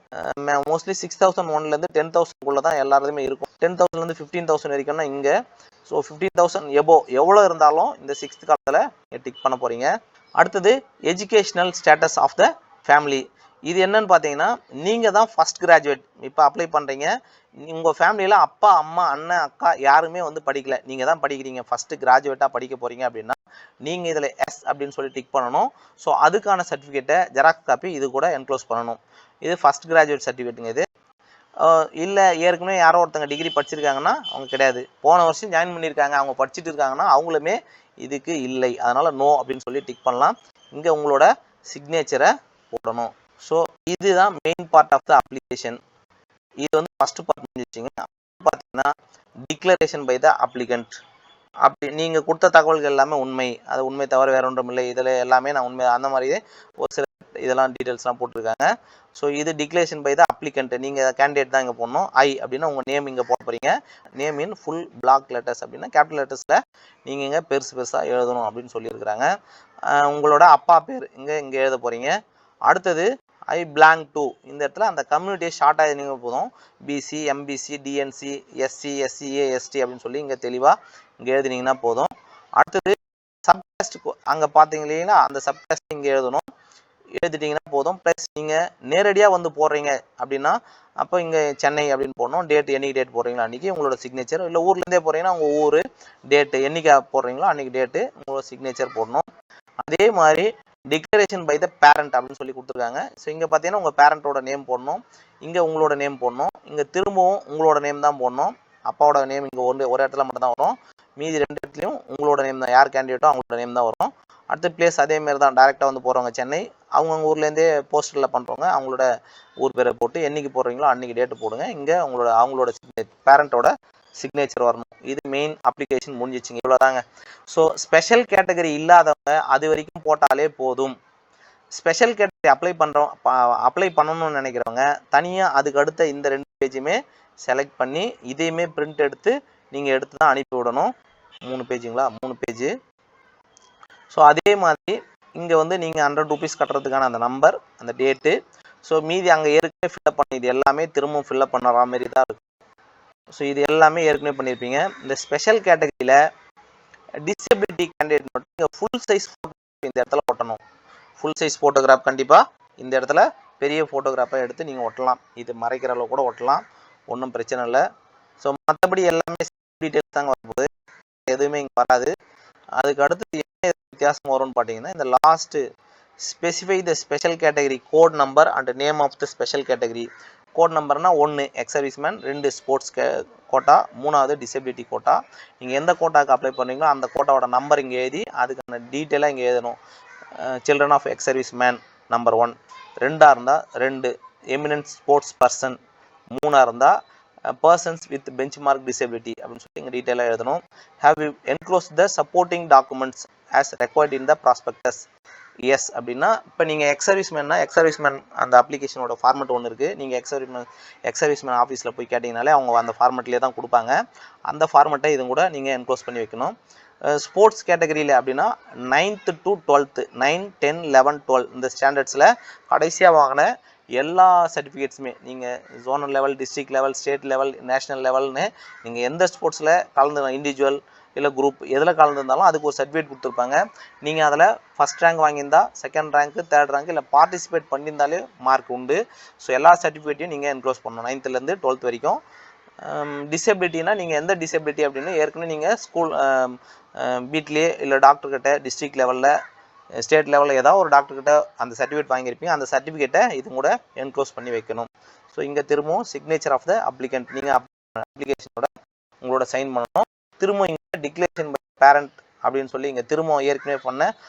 மோஸ்ட்லி 6,001லேருந்து 10,000 தான் எல்லாருமே இருக்கும். 10,000லேருந்து 15,000 வரைக்கும்னா இங்கே. ஸோ 15,000 எபோ எவ்வளோ இருந்தாலும் இந்த 6th காலத்தில் டிக் பண்ண போகிறீங்க. அடுத்தது educational status of the family, இது என்னன்னு பார்த்தீங்கன்னா நீங்கள் தான் ஃபஸ்ட் கிராஜுவேட் இப்போ அப்ளை பண்ணுறீங்க. உங்கள் ஃபேமிலியில் அப்பா, அம்மா, அண்ணன், அக்கா யாருமே வந்து படிக்கல, நீங்கள் தான் படிக்கிறீங்க, ஃபஸ்ட்டு கிராஜுவேட்டாக படிக்க போகிறீங்க அப்படின்னா நீங்கள் இதில் எஸ் அப்படின்னு சொல்லி டிக் பண்ணணும். ஸோ அதுக்கான சர்டிஃபிகேட்டை ஜெராக்ஸ் காப்பி இது கூட என்க்ளோஸ் பண்ணணும். இது ஃபஸ்ட் கிராஜுவேட் சர்டிஃபிகேட்டுங்க. இது இல்லை ஏற்கனவே யாரோ ஒருத்தங்க டிகிரி படிச்சிருக்காங்கன்னா அவங்க கிடையாது, போன வருஷம் ஜாயின் பண்ணியிருக்காங்க அவங்க படிச்சுட்டு இருக்காங்கன்னா அவங்களுமே இதுக்கு இல்லை, அதனால் நோ அப்படின்னு சொல்லி டிக் பண்ணலாம். இங்கே உங்களோட சிக்னேச்சரை போடணும். ஸோ இதுதான் main part of the application. இது வந்து ஃபஸ்ட்டு பார்ட் முடிஞ்சிச்சிங்க. பார்த்தீங்கன்னா டிக்ளரேஷன் பை த அப்ளிகண்ட். அப்படி நீங்கள் கொடுத்த தகவல்கள் எல்லாமே உண்மை, அது உண்மை தவிர வேற ஒன்றும் இல்லை, இதில் எல்லாமே நான் உண்மை அந்த மாதிரியே ஒரு சில இதெல்லாம் டீட்டெயில்ஸ்லாம் போட்டிருக்காங்க. ஸோ இது டிக்ளரேஷன் பை த அப்ளிகண்ட். நீங்கள் கேண்டிடேட் தான் இங்கே போடணும். ஐ அப்படின்னா உங்கள் நேம் இங்கே போட போகிறீங்க. Name in full block letters capital கேபிட்டல் லெட்டர்ஸில் நீங்கள் இங்கே பெருசாக எழுதணும் அப்படின்னு சொல்லியிருக்கிறாங்க. உங்களோட அப்பா பேர் இங்கே எழுத போகிறீங்க. அடுத்தது ஐ பிளாங் டு, இந்த இடத்துல அந்த கம்யூனிட்டியை ஷார்ட்டாக எழுதிங்க போதும். BC, MBC, DNC, SC, SCA, ST அப்படின்னு சொல்லி இங்கே தெளிவாக இங்கே எழுதினீங்கன்னா போதும். அடுத்தது சப்காஸ்ட், அங்கே பார்த்தீங்க இல்லைங்களா, அந்த சப்காஸ்ட் இங்கே எழுதணும். எழுதிட்டிங்கன்னா போதும். ப்ளஸ் நீங்கள் நேரடியாக வந்து போடுறீங்க அப்படின்னா அப்போ இங்கே சென்னை அப்படின்னு போடணும். டேட் என்னைக்கு டேட் போடுறீங்களோ அன்றைக்கி உங்களோட சிக்னேச்சர், இல்லை ஊர்லேருந்தே போடுறீங்கன்னா உங்கள் ஊர் டேட்டு என்னைக்கு போடுறீங்களோ அன்றைக்கி டேட்டு உங்களோட சிக்னேச்சர் போடணும். அதே மாதிரி டிக்ளரேஷன் பை த பேரண்ட் அப்படின்னு சொல்லி கொடுத்துருக்காங்க. ஸோ இங்கே பார்த்தீங்கன்னா உங்கள் பேரண்ட்டோட நேம் போடணும், இங்கே உங்களோட நேம் போடணும், இங்கே திரும்பவும் உங்களோட நேம் தான் போடணும். அப்பாவோட நேம் இங்கே ஒரு இடத்துல மட்டும் தான் வரும், மீதி 2 இடத்துலையும் உங்களோட நேம் தான், யார் கேண்டிடேட்டோ அவங்களோட நேம் தான் வரும். அடுத்த பிளேஸ் அதேமாரி தான், டேரெக்டாக வந்து போகிறவங்க சென்னை, அவங்கவுங்க ஊர்லேருந்தே போஸ்டரில் பண்ணுறவங்க அவங்களோட ஊர் பேரை போட்டு என்றைக்கு போடுறீங்களோ அன்றைக்கி டேட்டு போடுங்க. இங்கே அவங்களோட பேரண்ட்டோட சிக்னேச்சர் வரணும். இது மெயின் அப்ளிகேஷன் முடிஞ்சிச்சுங்க, இவ்வளோ தாங்க. ஸோ ஸ்பெஷல் கேட்டகரி இல்லாதவங்க அது வரைக்கும் போட்டாலே போதும். ஸ்பெஷல் கேட்டகரி அப்ளை பண்ணணும்னு நினைக்கிறவங்க தனியாக அதுக்கு அடுத்த இந்த 2 பேஜுமே செலக்ட் பண்ணி இதையுமே பிரிண்ட் எடுத்து நீங்கள் எடுத்து தான் அனுப்பி விடணும். 3 பேஜுங்களா, 3 பேஜு. ஸோ அதே மாதிரி இங்கே வந்து நீங்கள் 100 rupees கட்டுறதுக்கான அந்த நம்பர், அந்த டேட்டு, ஸோ மீதி அங்கே ஏற்கனவே ஃபில்லப் பண்ணி இது எல்லாமே திரும்பவும் ஃபில்லப் பண்ணுற மாதிரி தான் இருக்கும். ஸோ இது எல்லாமே ஏற்கனவே பண்ணியிருப்பீங்க. இந்த ஸ்பெஷல் கேட்டகரியில் டிசபிலிட்டி கேண்டிடேட் மட்டும் நீங்கள் ஃபுல் சைஸ் இந்த இடத்துல ஒட்டணும். ஃபுல் சைஸ் ஃபோட்டோகிராஃப் கண்டிப்பாக இந்த இடத்துல பெரிய ஃபோட்டோகிராஃபாக எடுத்து நீங்கள் ஒட்டலாம். இது மறைக்கிற அளவு கூட ஒட்டலாம், ஒன்றும் பிரச்சனை இல்லை. ஸோ மற்றபடி எல்லாமே டீட்டெயில்ஸ் தாங்க வரும்போது எதுவுமே இங்கே வராது. அதுக்கு அடுத்து என்ன வித்தியாசம் வரும்னு பார்த்தீங்கன்னா, இந்த last specify the special category code number and name of the special category. Code நம்பர்னா 1 எக்ஸ் சர்வீஸ்மேன், 2 ஸ்போர்ட்ஸ் கோட்டா, 3வது டிசபிலிட்டி கோட்டா. நீங்கள் எந்த கோட்டாவுக்கு அப்ளை பண்ணுறீங்களோ அந்த கோட்டாவோட நம்பர் இங்கே எழுதி அதுக்கான டீட்டெயிலாக இங்கே எழுதணும். Children of ex serviceman number 1, 2ஆக இருந்தால் 2 எமினன்ட் ஸ்போர்ட்ஸ் பர்சன், 3ஆக இருந்தால் persons with benchmark disability அப்படின்னு சொல்லி இங்கே டீட்டெயிலாக எழுதணும். Have you enclose the supporting documents as required in the prospectus. Yes அப்படின்னா, இப்போ நீங்கள் எக்ஸ் சர்வீஸ்மேன் அந்த அப்ளிகேஷனோட ஃபார்மெட் ஒன்று இருக்குது. நீங்கள் எக்ஸ் சர்வீஸ்மேன் ஆஃபீஸில் போய் கேட்டிங்கனாலே அவங்க அந்த ஃபார்மெட்லேயே தான் கொடுப்பாங்க. அந்த ஃபார்மெட்டை இதுவும் கூட நீங்கள் என்க்ளோஸ் பண்ணி வைக்கணும். ஸ்போர்ட்ஸ் கேட்டகரியில் அப்படின்னா 9th to 12th 9, 10, 11, 12 இந்த ஸ்டாண்டர்ட்ஸில் கடைசியாக வாங்கின எல்லா சர்டிஃபிகேட்ஸுமே, நீங்கள் zonal level, district level, state level, national லெவல்னு நீங்கள் எந்த ஸ்போர்ட்ஸில் கலந்து இண்டிவிஜுவல் இல்லை குரூப் எதில் கலந்துருந்தாலும் அதுக்கு ஒரு சர்டிஃபிகேட் கொடுத்துருப்பாங்க. நீங்கள் அதில் ஃபஸ்ட் ரேங்க் வாங்கியிருந்தா, செகண்ட் ரேங்க்கு, தேர்ட் ரேங்க் இல்லை பார்ட்டிசிபேட் பண்ணியிருந்தாலே மார்க் உண்டு. ஸோ எல்லா சர்டிஃபிகேட்டையும் நீங்கள் என்க்ளோஸ் பண்ணணும் 9th-லேருந்து 12th வரைக்கும். டிசபிலிட்டினா நீங்கள் எந்த டிசபிலிட்டி அப்படின்னு ஏற்கனவே நீங்கள் ஸ்கூல் வீட்லேயே இல்லை டாக்டர்கிட்ட டிஸ்ட்ரிக்ட் லெவலில், ஸ்டேட் லெவலில் ஏதாவது ஒரு டாக்டர்கிட்ட அந்த சர்டிஃபிகேட் வாங்கியிருப்பீங்க. அந்த சர்டிஃபிகேட்டை இது கூட என்க்ளோஸ் பண்ணி வைக்கணும். ஸோ இங்கே திரும்பவும் சிக்னேச்சர் ஆஃப் த அப்ளிகண்ட் நீங்கள் அப்ளிகேஷனோட உங்களோட சைன் பண்ணணும். திரும்ப இங்கே டிக்ளரேஷன் பை பேரண்ட் அப்படின்னு சொல்லி இங்கே திரும்ப ஏற்கனவே பண்ண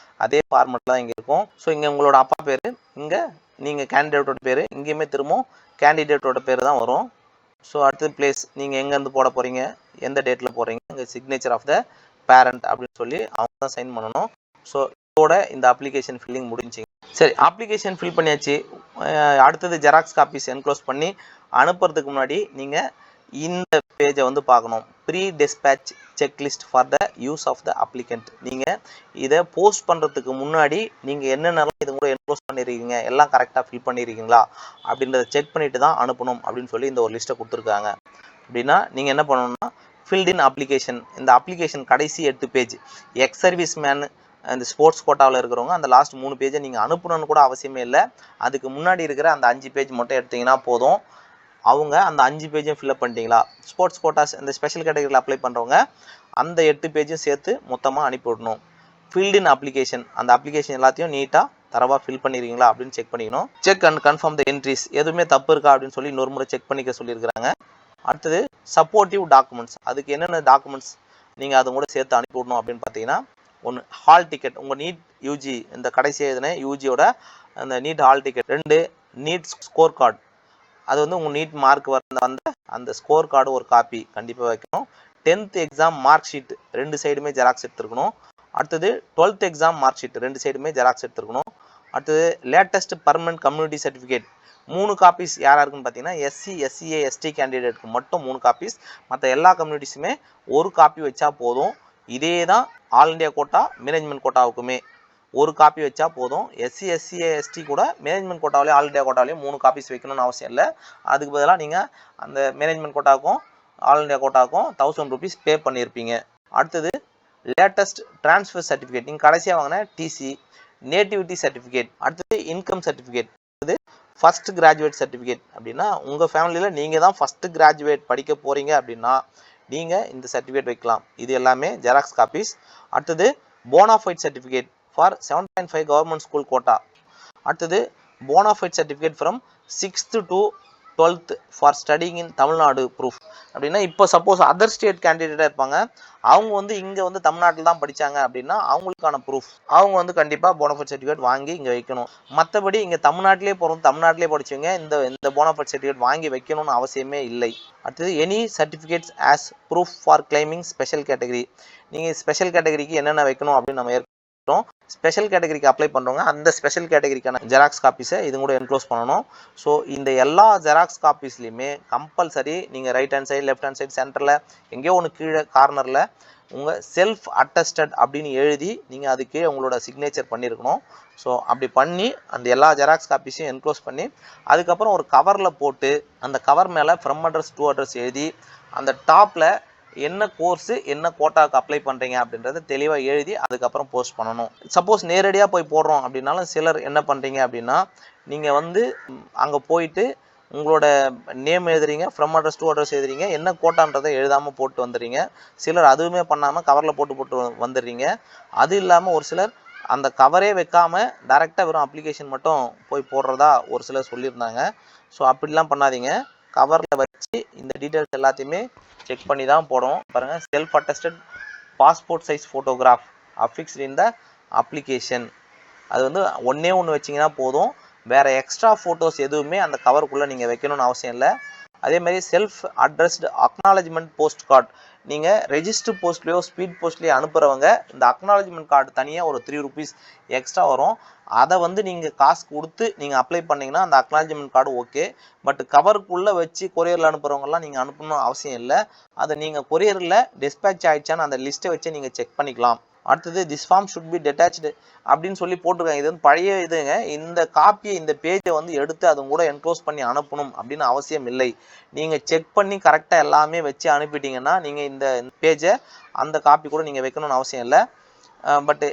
அதே ஃபார்மெட் தான் இங்கே இருக்கும். ஸோ இங்கே உங்களோட அப்பா பேர், இங்கே நீங்கள் கேண்டிடேட்டோட பேர், இங்கேயுமே திரும்ப கேண்டிடேட்டோட பேர் தான் வரும். ஸோ அடுத்த பிளேஸ் நீங்கள் எங்கேருந்து போட போகிறீங்க, எந்த டேட்டில் போடுறீங்க, இங்கே சிக்னேச்சர் ஆஃப் த பேரண்ட் அப்படின்னு சொல்லி அவங்க தான் சைன் பண்ணணும். ஸோ இதோட இந்த அப்ளிகேஷன் ஃபில்லிங் முடிஞ்சிங்க. சரி, அப்ளிகேஷன் ஃபில் பண்ணியாச்சு. அடுத்தது ஜெராக்ஸ் காப்பீஸ் என்க்ளோஸ் பண்ணி அனுப்புறதுக்கு முன்னாடி நீங்கள் இந்த பேஜை வந்து பார்க்கணும். Pre dispatch checklist for the use of the applicant. நீங்கள் இதை போஸ்ட் பண்ணுறதுக்கு முன்னாடி நீங்கள் என்னென்னலாம் இது கூட என்க்ளோஸ் பண்ணியிருக்கீங்க, எல்லாம் கரெக்டாக ஃபில் பண்ணியிருக்கீங்களா அப்படின்றத செக் பண்ணிட்டு தான் அனுப்பணும் அப்படின்னு சொல்லி இந்த ஒரு லிஸ்ட்டை கொடுத்துருக்காங்க. அப்படின்னா நீங்கள் என்ன பண்ணணும்னா, ஃபில்ட் இன் அப்ளிகேஷன், இந்த அப்ளிகேஷன் கடைசி 8 பேஜ், எக்ஸ் சர்வீஸ் மேன் இந்த ஸ்போர்ட்ஸ் கோட்டாவில் இருக்கிறவங்க அந்த லாஸ்ட் 3 பேஜை நீங்கள் அனுப்பணும்னு கூட அவசியமே இல்லை. அதுக்கு முன்னாடி இருக்கிற அந்த 5 பேஜ் மட்டும் எடுத்திங்கன்னா போதும். அவங்க அந்த 5 பேஜும் ஃபில்அப் பண்ணிட்டீங்களா, ஸ்போர்ட்ஸ் கோட்டாஸ் இந்த ஸ்பெஷல் கேட்டகரியில் அப்ளை பண்ணுறவங்க அந்த 8 பேஜும் சேர்த்து மொத்தமாக அனுப்பிவிடணும். ஃபில்ட் இன் அப்ளிகேஷன், அந்த அப்ளிகேஷன் எல்லாத்தையும் நீட்டாக தரவாக ஃபில் பண்ணியிருக்கீங்களா அப்படின்னு செக் பண்ணிக்கணும். Check and confirm the entries, எதுவுமே தப்பு இருக்கா அப்படின்னு சொல்லி இன்னொரு முறை செக் பண்ணிக்க சொல்லியிருக்கிறாங்க. அடுத்தது சப்போர்ட்டிவ் டாக்குமெண்ட்ஸ், அதுக்கு என்னென்ன டாக்குமெண்ட்ஸ் நீங்கள் அதை கூட சேர்த்து அனுப்பிவிடணும் அப்படின்னு பார்த்தீங்கன்னா, 1 ஹால் டிக்கெட், உங்கள் நீட் யூஜி இந்த கடைசி எழுதின யூஜியோட அந்த NEET hall ticket. 2 NEET score card, அது வந்து உங்கள் நீட் மார்க் வந்த அந்த ஸ்கோர் கார்டு ஒரு காப்பி கண்டிப்பாக வைக்கணும். 10th எக்ஸாம் மார்க் ஷீட் 2 சைடுமே ஜெராக்ஸ் எடுத்துருக்கணும். அடுத்தது 12th எக்ஸாம் மார்க் ஷீட் 2 சைடுமே ஜெராக்ஸ் எடுத்துருக்கணும். அடுத்தது latest permanent community certificate 3 copies யாராருக்குன்னு பார்த்தீங்கன்னா, எஸ்சி, எஸ்சிஏ, எஸ்டி கேண்டிடேட்டுக்கு மட்டும் 3 காப்பீஸ், மற்ற எல்லா கம்யூனிட்டிஸுமே ஒரு காப்பி வச்சா போதும். இதே தான் ஆல் இண்டியா கோட்டா மேனேஜ்மெண்ட் கோட்டாவுக்குமே ஒரு காப்பி வச்சா போதும். எஸ்சி, எஸ்சிஏ, எஸ்டி கூட மேனேஜ்மெண்ட் கோட்டாவிலேயே ஆல் இண்டியா கோட்டாவிலேயும் 3 காப்பீஸ் வைக்கணும்னு அவசியம் இல்லை. அதுக்கு பதிலாக நீங்கள் அந்த மேனேஜ்மெண்ட் கோட்டாவுக்கும் ஆல் இண்டியா கோட்டாவுக்கும் 1000 rupees பே பண்ணியிருப்பீங்க. அடுத்தது லேட்டஸ்ட் ட்ரான்ஸ்ஃபர் சர்டிஃபிகேட், நீங்கள் கடைசியாக வாங்கின டிசி, நேட்டிவிட்டி சர்டிஃபிகேட், அடுத்தது இன்கம் சர்டிஃபிகேட், அடுத்தது ஃபஸ்ட் கிராஜுவேட் சர்டிஃபிகேட். அப்படின்னா உங்கள் ஃபேமிலியில் நீங்கள் தான் ஃபஸ்ட்டு கிராஜுவேட் படிக்க போகிறீங்க அப்படின்னா நீங்கள் இந்த சர்டிஃபிகேட் வைக்கலாம். இது எல்லாமே ஜெராக்ஸ் காப்பீஸ். அடுத்தது bonafide certificate, for 7.5 government school கோட்டா. அடுத்தது bonafide certificate from 6th to 12th for studying in Tamil Nadu proof. அப்படின்னா இப்போ சப்போஸ் அதர் ஸ்டேட் கேண்டிடேட்டாக இருப்பாங்க, அவங்க வந்து இங்கே வந்து தமிழ்நாட்டில் தான் படித்தாங்க அப்படின்னா அவங்களுக்கான ப்ரூஃப் அவங்க வந்து கண்டிப்பாக போனாஃபைட் சர்டிஃபிகேட் வாங்கி இங்கே வைக்கணும். மற்றபடி இங்கே தமிழ்நாட்டிலே போகிறோம், தமிழ்நாட்டிலே படிச்சவங்க இந்த போனாஃபைட் சர்டிஃபிகேட் வாங்கி வைக்கணும்னு அவசியமே இல்லை. அடுத்தது any certificates as proof for claiming special category. நீங்கள் ஸ்பெஷல் கேட்டகரிக்கு என்னென்ன வைக்கணும் அப்படின்னு நம்ம ஸ்பெஷல் கேட்டகரிக்கு அப்ளை பண்ணுறவங்க அந்த ஸ்பெஷல் கேட்டகரிக்கான ஜெராக்ஸ் காப்பீஸை இது கூட என்க்ளோஸ் பண்ணணும். ஸோ இந்த எல்லா ஜெராக்ஸ் காப்பீஸ்லையுமே கம்பல்சரி நீங்கள் right hand side, left hand side, சென்டரில் எங்கேயோ ஒன்று கீழே கார்னரில் உங்கள் செல்ஃப் அட்டஸ்டட் அப்படின்னு எழுதி நீங்கள் அதுக்கு உங்களோட சிக்னேச்சர் பண்ணியிருக்கணும். ஸோ அப்படி பண்ணி அந்த எல்லா ஜெராக்ஸ் காப்பீஸையும் என்க்ளோஸ் பண்ணி அதுக்கப்புறம் ஒரு கவரில் போட்டு அந்த கவர் மேலே ஃப்ரம் அட்ரஸ் டு அட்ரஸ் எழுதி அந்த டாப்பில் என்ன கோர்ஸு என்ன கோட்டாவுக்கு அப்ளை பண்ணுறீங்க அப்படின்றத தெளிவாக எழுதி அதுக்கப்புறம் போஸ்ட் பண்ணணும். சப்போஸ் நேரடியாக போய் போடுறோம் அப்படின்னாலும் சிலர் என்ன பண்ணுறீங்க அப்படின்னா நீங்கள் வந்து அங்கே போயிட்டு உங்களோட நேம் எழுதுறீங்க, ஃப்ரம் அட்ரஸ் டு அட்ரஸ் எழுதுறீங்க, என்ன கோட்டான்றதை எழுதாமல் போட்டு வந்துடுறீங்க. சிலர் அதுவுமே பண்ணாமல் கவரில் போட்டு வந்துடுறீங்க. அது இல்லாமல் ஒரு சிலர் அந்த கவரே வைக்காமல் டைரெக்டாக வெறும் அப்ளிகேஷன் மட்டும் போய் போடுறதா ஒரு சிலர் சொல்லியிருந்தாங்க. ஸோ அப்படிலாம் பண்ணாதீங்க. கவரில் வச்சு இந்த டீட்டெயில்ஸ் எல்லாத்தையுமே செக் பண்ணி தான் போடும். பாருங்கள், self attested passport size photograph affixed in the application. அது வந்து ஒன்று வச்சிங்கன்னா போதும். வேறு எக்ஸ்ட்ரா ஃபோட்டோஸ் எதுவுமே அந்த கவருக்குள்ளே நீங்கள் வைக்கணும்னு அவசியம் இல்லை. அதேமாதிரி self addressed acknowledgement post card. நீங்கள் ரெஜிஸ்டர் போஸ்ட்லேயோ ஸ்பீட் போஸ்ட்லேயோ அனுப்புகிறவங்க இந்த அக்னாலஜ்மெண்ட் கார்டு தனியாக ஒரு 3 rupees எக்ஸ்ட்ரா வரும். அதை வந்து நீங்கள் காசு கொடுத்து நீங்கள் அப்ளை பண்ணிங்கன்னா அந்த அக்னாலஜ்மெண்ட் கார்டு ஓகே. பட் கவருக்குள்ளே வச்சு கொரியரில் அனுப்புகிறவங்கலாம் நீங்கள் அனுப்பணும் அவசியம் இல்லை. அதை நீங்கள் கொரியரில் டிஸ்பேட்ச் ஆகிடுச்சான்னு அந்த லிஸ்ட்டை வச்சு நீங்கள் செக் பண்ணிக்கலாம். அடுத்தது திஸ் ஃபார்ம் ஷுட் பி டெட்டாச்டு அப்படின்னு சொல்லி போட்டிருக்காங்க. இது வந்து பழைய இதுங்க. இந்த காப்பியை இந்த பேஜை வந்து எடுத்து அது கூட என்க்ளோஸ் பண்ணி அனுப்பணும் அப்படின்னு அவசியம் இல்லை. நீங்கள் செக் பண்ணி கரெக்டாக எல்லாமே வச்சு அனுப்பிட்டீங்கன்னா நீங்கள் இந்த பேஜை அந்த காப்பி கூட நீங்கள் வைக்கணும்னு அவசியம் இல்லை. பட்டு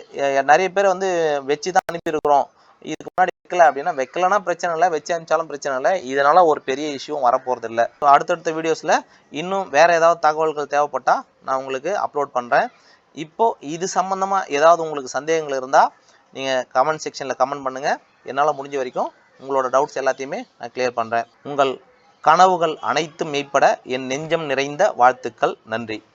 நிறைய பேர் வந்து வச்சு தான் அனுப்பியிருக்கிறோம், இதுக்கு முன்னாடி வைக்கல அப்படின்னா வைக்கலன்னா பிரச்சனை இல்லை, வச்சு அனுப்பிச்சாலும் பிரச்சனை இல்லை. இதனால் ஒரு பெரிய இஷ்யூவும் வரப்போகிறது இல்லை. ஸோ அடுத்தடுத்த வீடியோஸில் இன்னும் வேறு ஏதாவது தகவல்கள் தேவைப்பட்டால் நான் உங்களுக்கு அப்லோட் பண்ணுறேன். இப்போது இது சம்மந்தமாக ஏதாவது உங்களுக்கு சந்தேகங்கள் இருந்தால் நீங்கள் கமெண்ட் செக்ஷனில் கமெண்ட் பண்ணுங்கள். என்னால் முடிஞ்ச வரைக்கும் உங்களோட டவுட்ஸ் எல்லாத்தையுமே நான் கிளியர் பண்ணுறேன். உங்கள் கனவுகள் அனைத்தும் மெய்ப்பட என் நெஞ்சம் நிறைந்த வாழ்த்துக்கள். நன்றி.